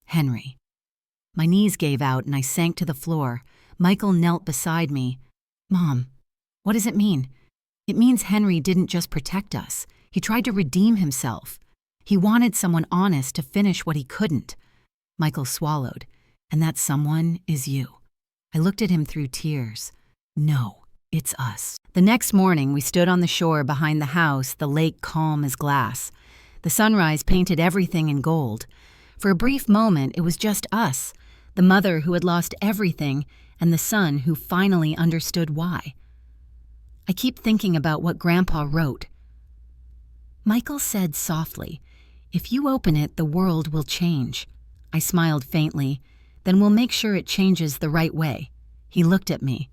Henry. My knees gave out and I sank to the floor. Michael knelt beside me. Mom, what does it mean? It means Henry didn't just protect us. He tried to redeem himself. He wanted someone honest to finish what he couldn't. Michael swallowed. And that someone is you. I looked at him through tears. No, it's us. The next morning, we stood on the shore behind the house, the lake calm as glass. The sunrise painted everything in gold. For a brief moment, it was just us, the mother who had lost everything and the son who finally understood why. I keep thinking about what Grandpa wrote. Michael said softly, "If you open it, the world will change." I smiled faintly. "Then we'll make sure it changes the right way." He looked at me.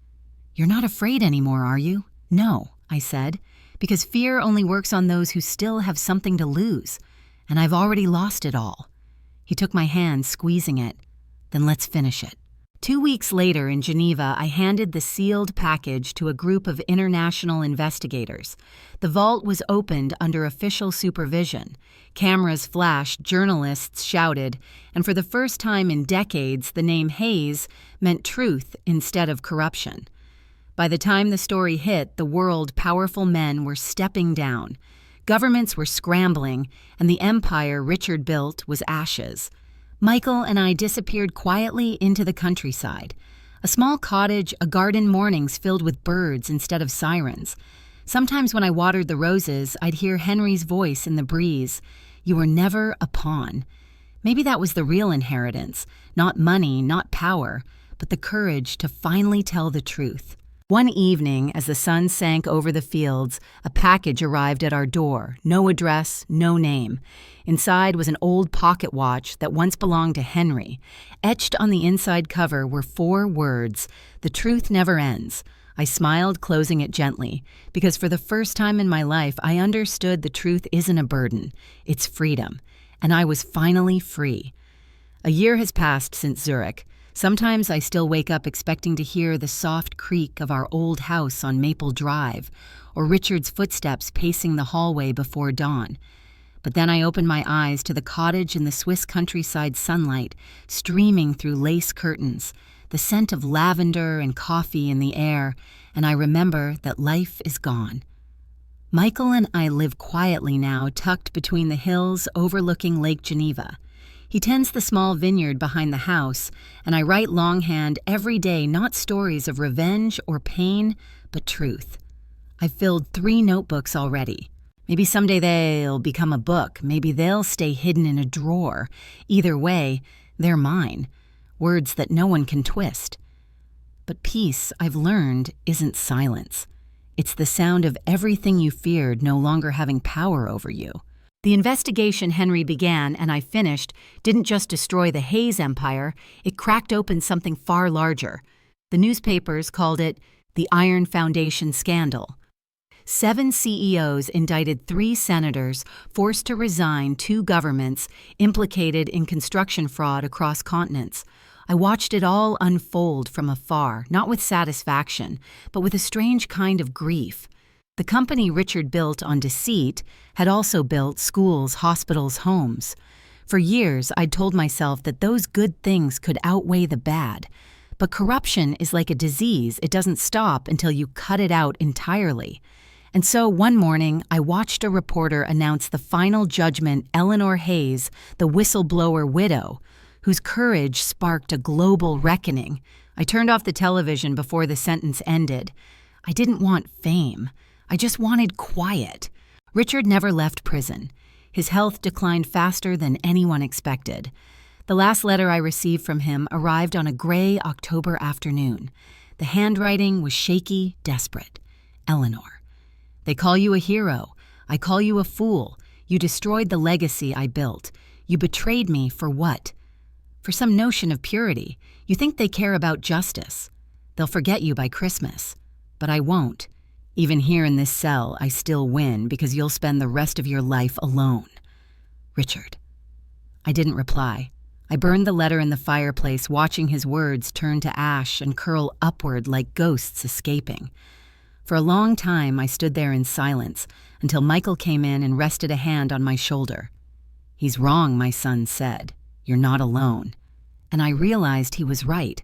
"You're not afraid anymore, are you?" "No," I said, "because fear only works on those who still have something to lose, and I've already lost it all." He took my hand, squeezing it. "Then let's finish it." 2 weeks later in Geneva, I handed the sealed package to a group of international investigators. The vault was opened under official supervision. Cameras flashed, journalists shouted, and for the first time in decades, the name Hayes meant truth instead of corruption. By the time the story hit the world, powerful men were stepping down. Governments were scrambling, and the empire Richard built was ashes. Michael and I disappeared quietly into the countryside. A small cottage, a garden mornings filled with birds instead of sirens. Sometimes when I watered the roses, I'd hear Henry's voice in the breeze. You were never a pawn. Maybe that was the real inheritance. Not money, not power, but the courage to finally tell the truth. One evening, as the sun sank over the fields, a package arrived at our door. No address, no name. Inside was an old pocket watch that once belonged to Henry. Etched on the inside cover were 4 words, "The truth never ends." I smiled, closing it gently, because for the first time in my life, I understood the truth isn't a burden. It's freedom. And I was finally free. A year has passed since Zurich. Sometimes I still wake up expecting to hear the soft creak of our old house on Maple Drive, or Richard's footsteps pacing the hallway before dawn. But then I open my eyes to the cottage in the Swiss countryside sunlight, streaming through lace curtains, the scent of lavender and coffee in the air, and I remember that life is gone. Michael and I live quietly now, tucked between the hills overlooking Lake Geneva. He tends the small vineyard behind the house, and I write longhand every day not stories of revenge or pain, but truth. I've filled 3 notebooks already. Maybe someday they'll become a book. Maybe they'll stay hidden in a drawer. Either way, they're mine. Words that no one can twist. But peace, I've learned, isn't silence. It's the sound of everything you feared no longer having power over you. The investigation Henry began and I finished didn't just destroy the Hayes Empire, it cracked open something far larger. The newspapers called it the Iron Foundation Scandal. 7 CEOs indicted 3 senators forced to resign 2 governments implicated in construction fraud across continents. I watched it all unfold from afar, not with satisfaction, but with a strange kind of grief. The company Richard built on deceit had also built schools, hospitals, homes. For years, I'd told myself that those good things could outweigh the bad. But corruption is like a disease. It doesn't stop until you cut it out entirely. And so one morning, I watched a reporter announce the final judgment Eleanor Hayes, the whistleblower widow, whose courage sparked a global reckoning. I turned off the television before the sentence ended. I didn't want fame. I just wanted quiet. Richard never left prison. His health declined faster than anyone expected. The last letter I received from him arrived on a gray October afternoon. The handwriting was shaky, desperate. Eleanor. They call you a hero. I call you a fool. You destroyed the legacy I built. You betrayed me for what? For some notion of purity. You think they care about justice. They'll forget you by Christmas. But I won't. Even here in this cell, I still win because you'll spend the rest of your life alone. Richard. I didn't reply. I burned the letter in the fireplace, watching his words turn to ash and curl upward like ghosts escaping. For a long time, I stood there in silence until Michael came in and rested a hand on my shoulder. "He's wrong," my son said. "You're not alone." And I realized he was right.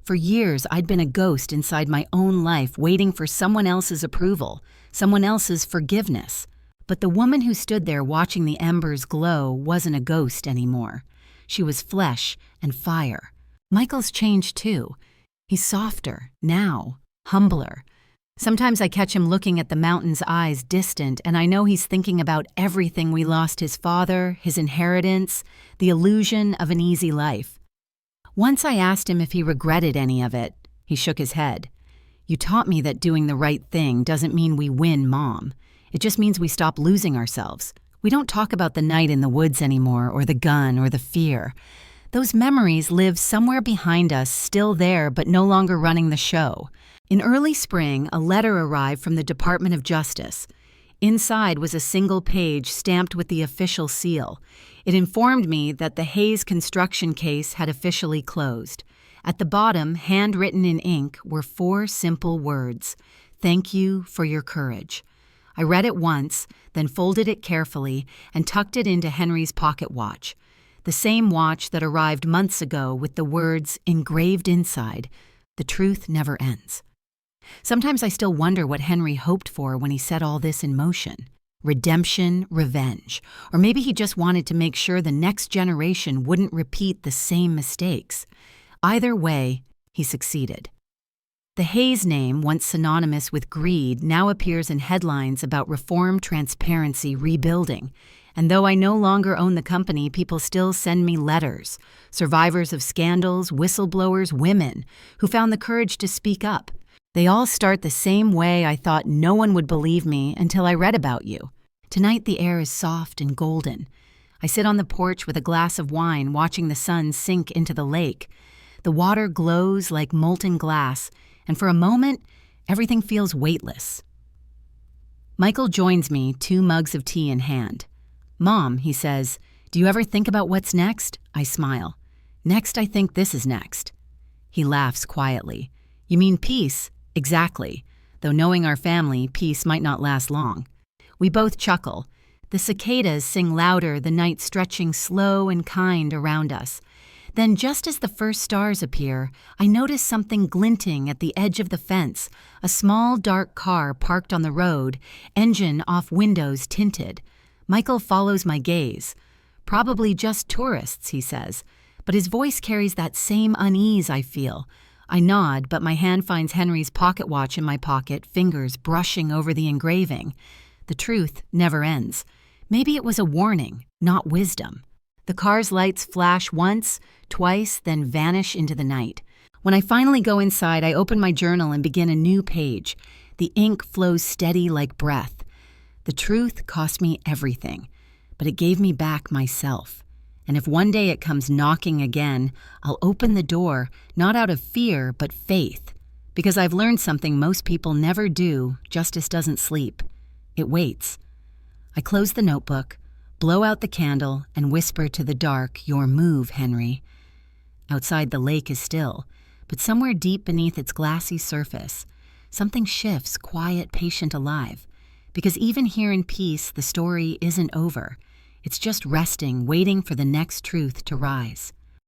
For years, I'd been a ghost inside my own life, waiting for someone else's approval, someone else's forgiveness. But the woman who stood there watching the embers glow wasn't a ghost anymore. She was flesh and fire. Michael's changed too. He's softer, now, humbler. Sometimes I catch him looking at the mountain's eyes distant, and I know he's thinking about everything we lost: his father, his inheritance, the illusion of an easy life. Once I asked him if he regretted any of it. He shook his head. "You taught me that doing the right thing doesn't mean we win, Mom. It just means we stop losing ourselves. We don't talk about the night in the woods anymore, or the gun, or the fear. Those memories live somewhere behind us, still there, but no longer running the show." In early spring, a letter arrived from the Department of Justice. Inside was a single page stamped with the official seal. It informed me that the Hayes construction case had officially closed. At the bottom, handwritten in ink, were 4 simple words: "Thank you for your courage." I read it once, then folded it carefully and tucked it into Henry's pocket watch. The same watch that arrived months ago with the words engraved inside, "The truth never ends." Sometimes I still wonder what Henry hoped for when he set all this in motion. Redemption, revenge. Or maybe he just wanted to make sure the next generation wouldn't repeat the same mistakes. Either way, he succeeded. The Hayes name, once synonymous with greed, now appears in headlines about reform, transparency, rebuilding. And though I no longer own the company, people still send me letters. Survivors of scandals, whistleblowers, women who found the courage to speak up. They all start the same way: "I thought no one would believe me until I read about you." Tonight the air is soft and golden. I sit on the porch with a glass of wine, watching the sun sink into the lake. The water glows like molten glass, and for a moment, everything feels weightless. Michael joins me, 2 mugs of tea in hand. "Mom," he says, "do you ever think about what's next?" I smile. "Next, I think this is next." He laughs quietly. "You mean peace?" "Exactly. Though knowing our family, peace might not last long." We both chuckle. The cicadas sing louder, the night stretching slow and kind around us. Then, just as the first stars appear, I notice something glinting at the edge of the fence, a small, dark car parked on the road, engine off, windows tinted. Michael follows my gaze. "Probably just tourists," he says, but his voice carries that same unease I feel. I nod, but my hand finds Henry's pocket watch in my pocket, fingers brushing over the engraving. The truth never ends. Maybe it was a warning, not wisdom. The car's lights flash once, twice, then vanish into the night. When I finally go inside, I open my journal and begin a new page. The ink flows steady like breath. The truth cost me everything, but it gave me back myself. And if one day it comes knocking again, I'll open the door, not out of fear, but faith. Because I've learned something most people never do: justice doesn't sleep. It waits. I close the notebook, blow out the candle, and whisper to the dark, "Your move, Henry." Outside, the lake is still, but somewhere deep beneath its glassy surface, something shifts, quiet, patient, alive. Because even here in peace, the story isn't over. It's just resting, waiting for the next truth to rise.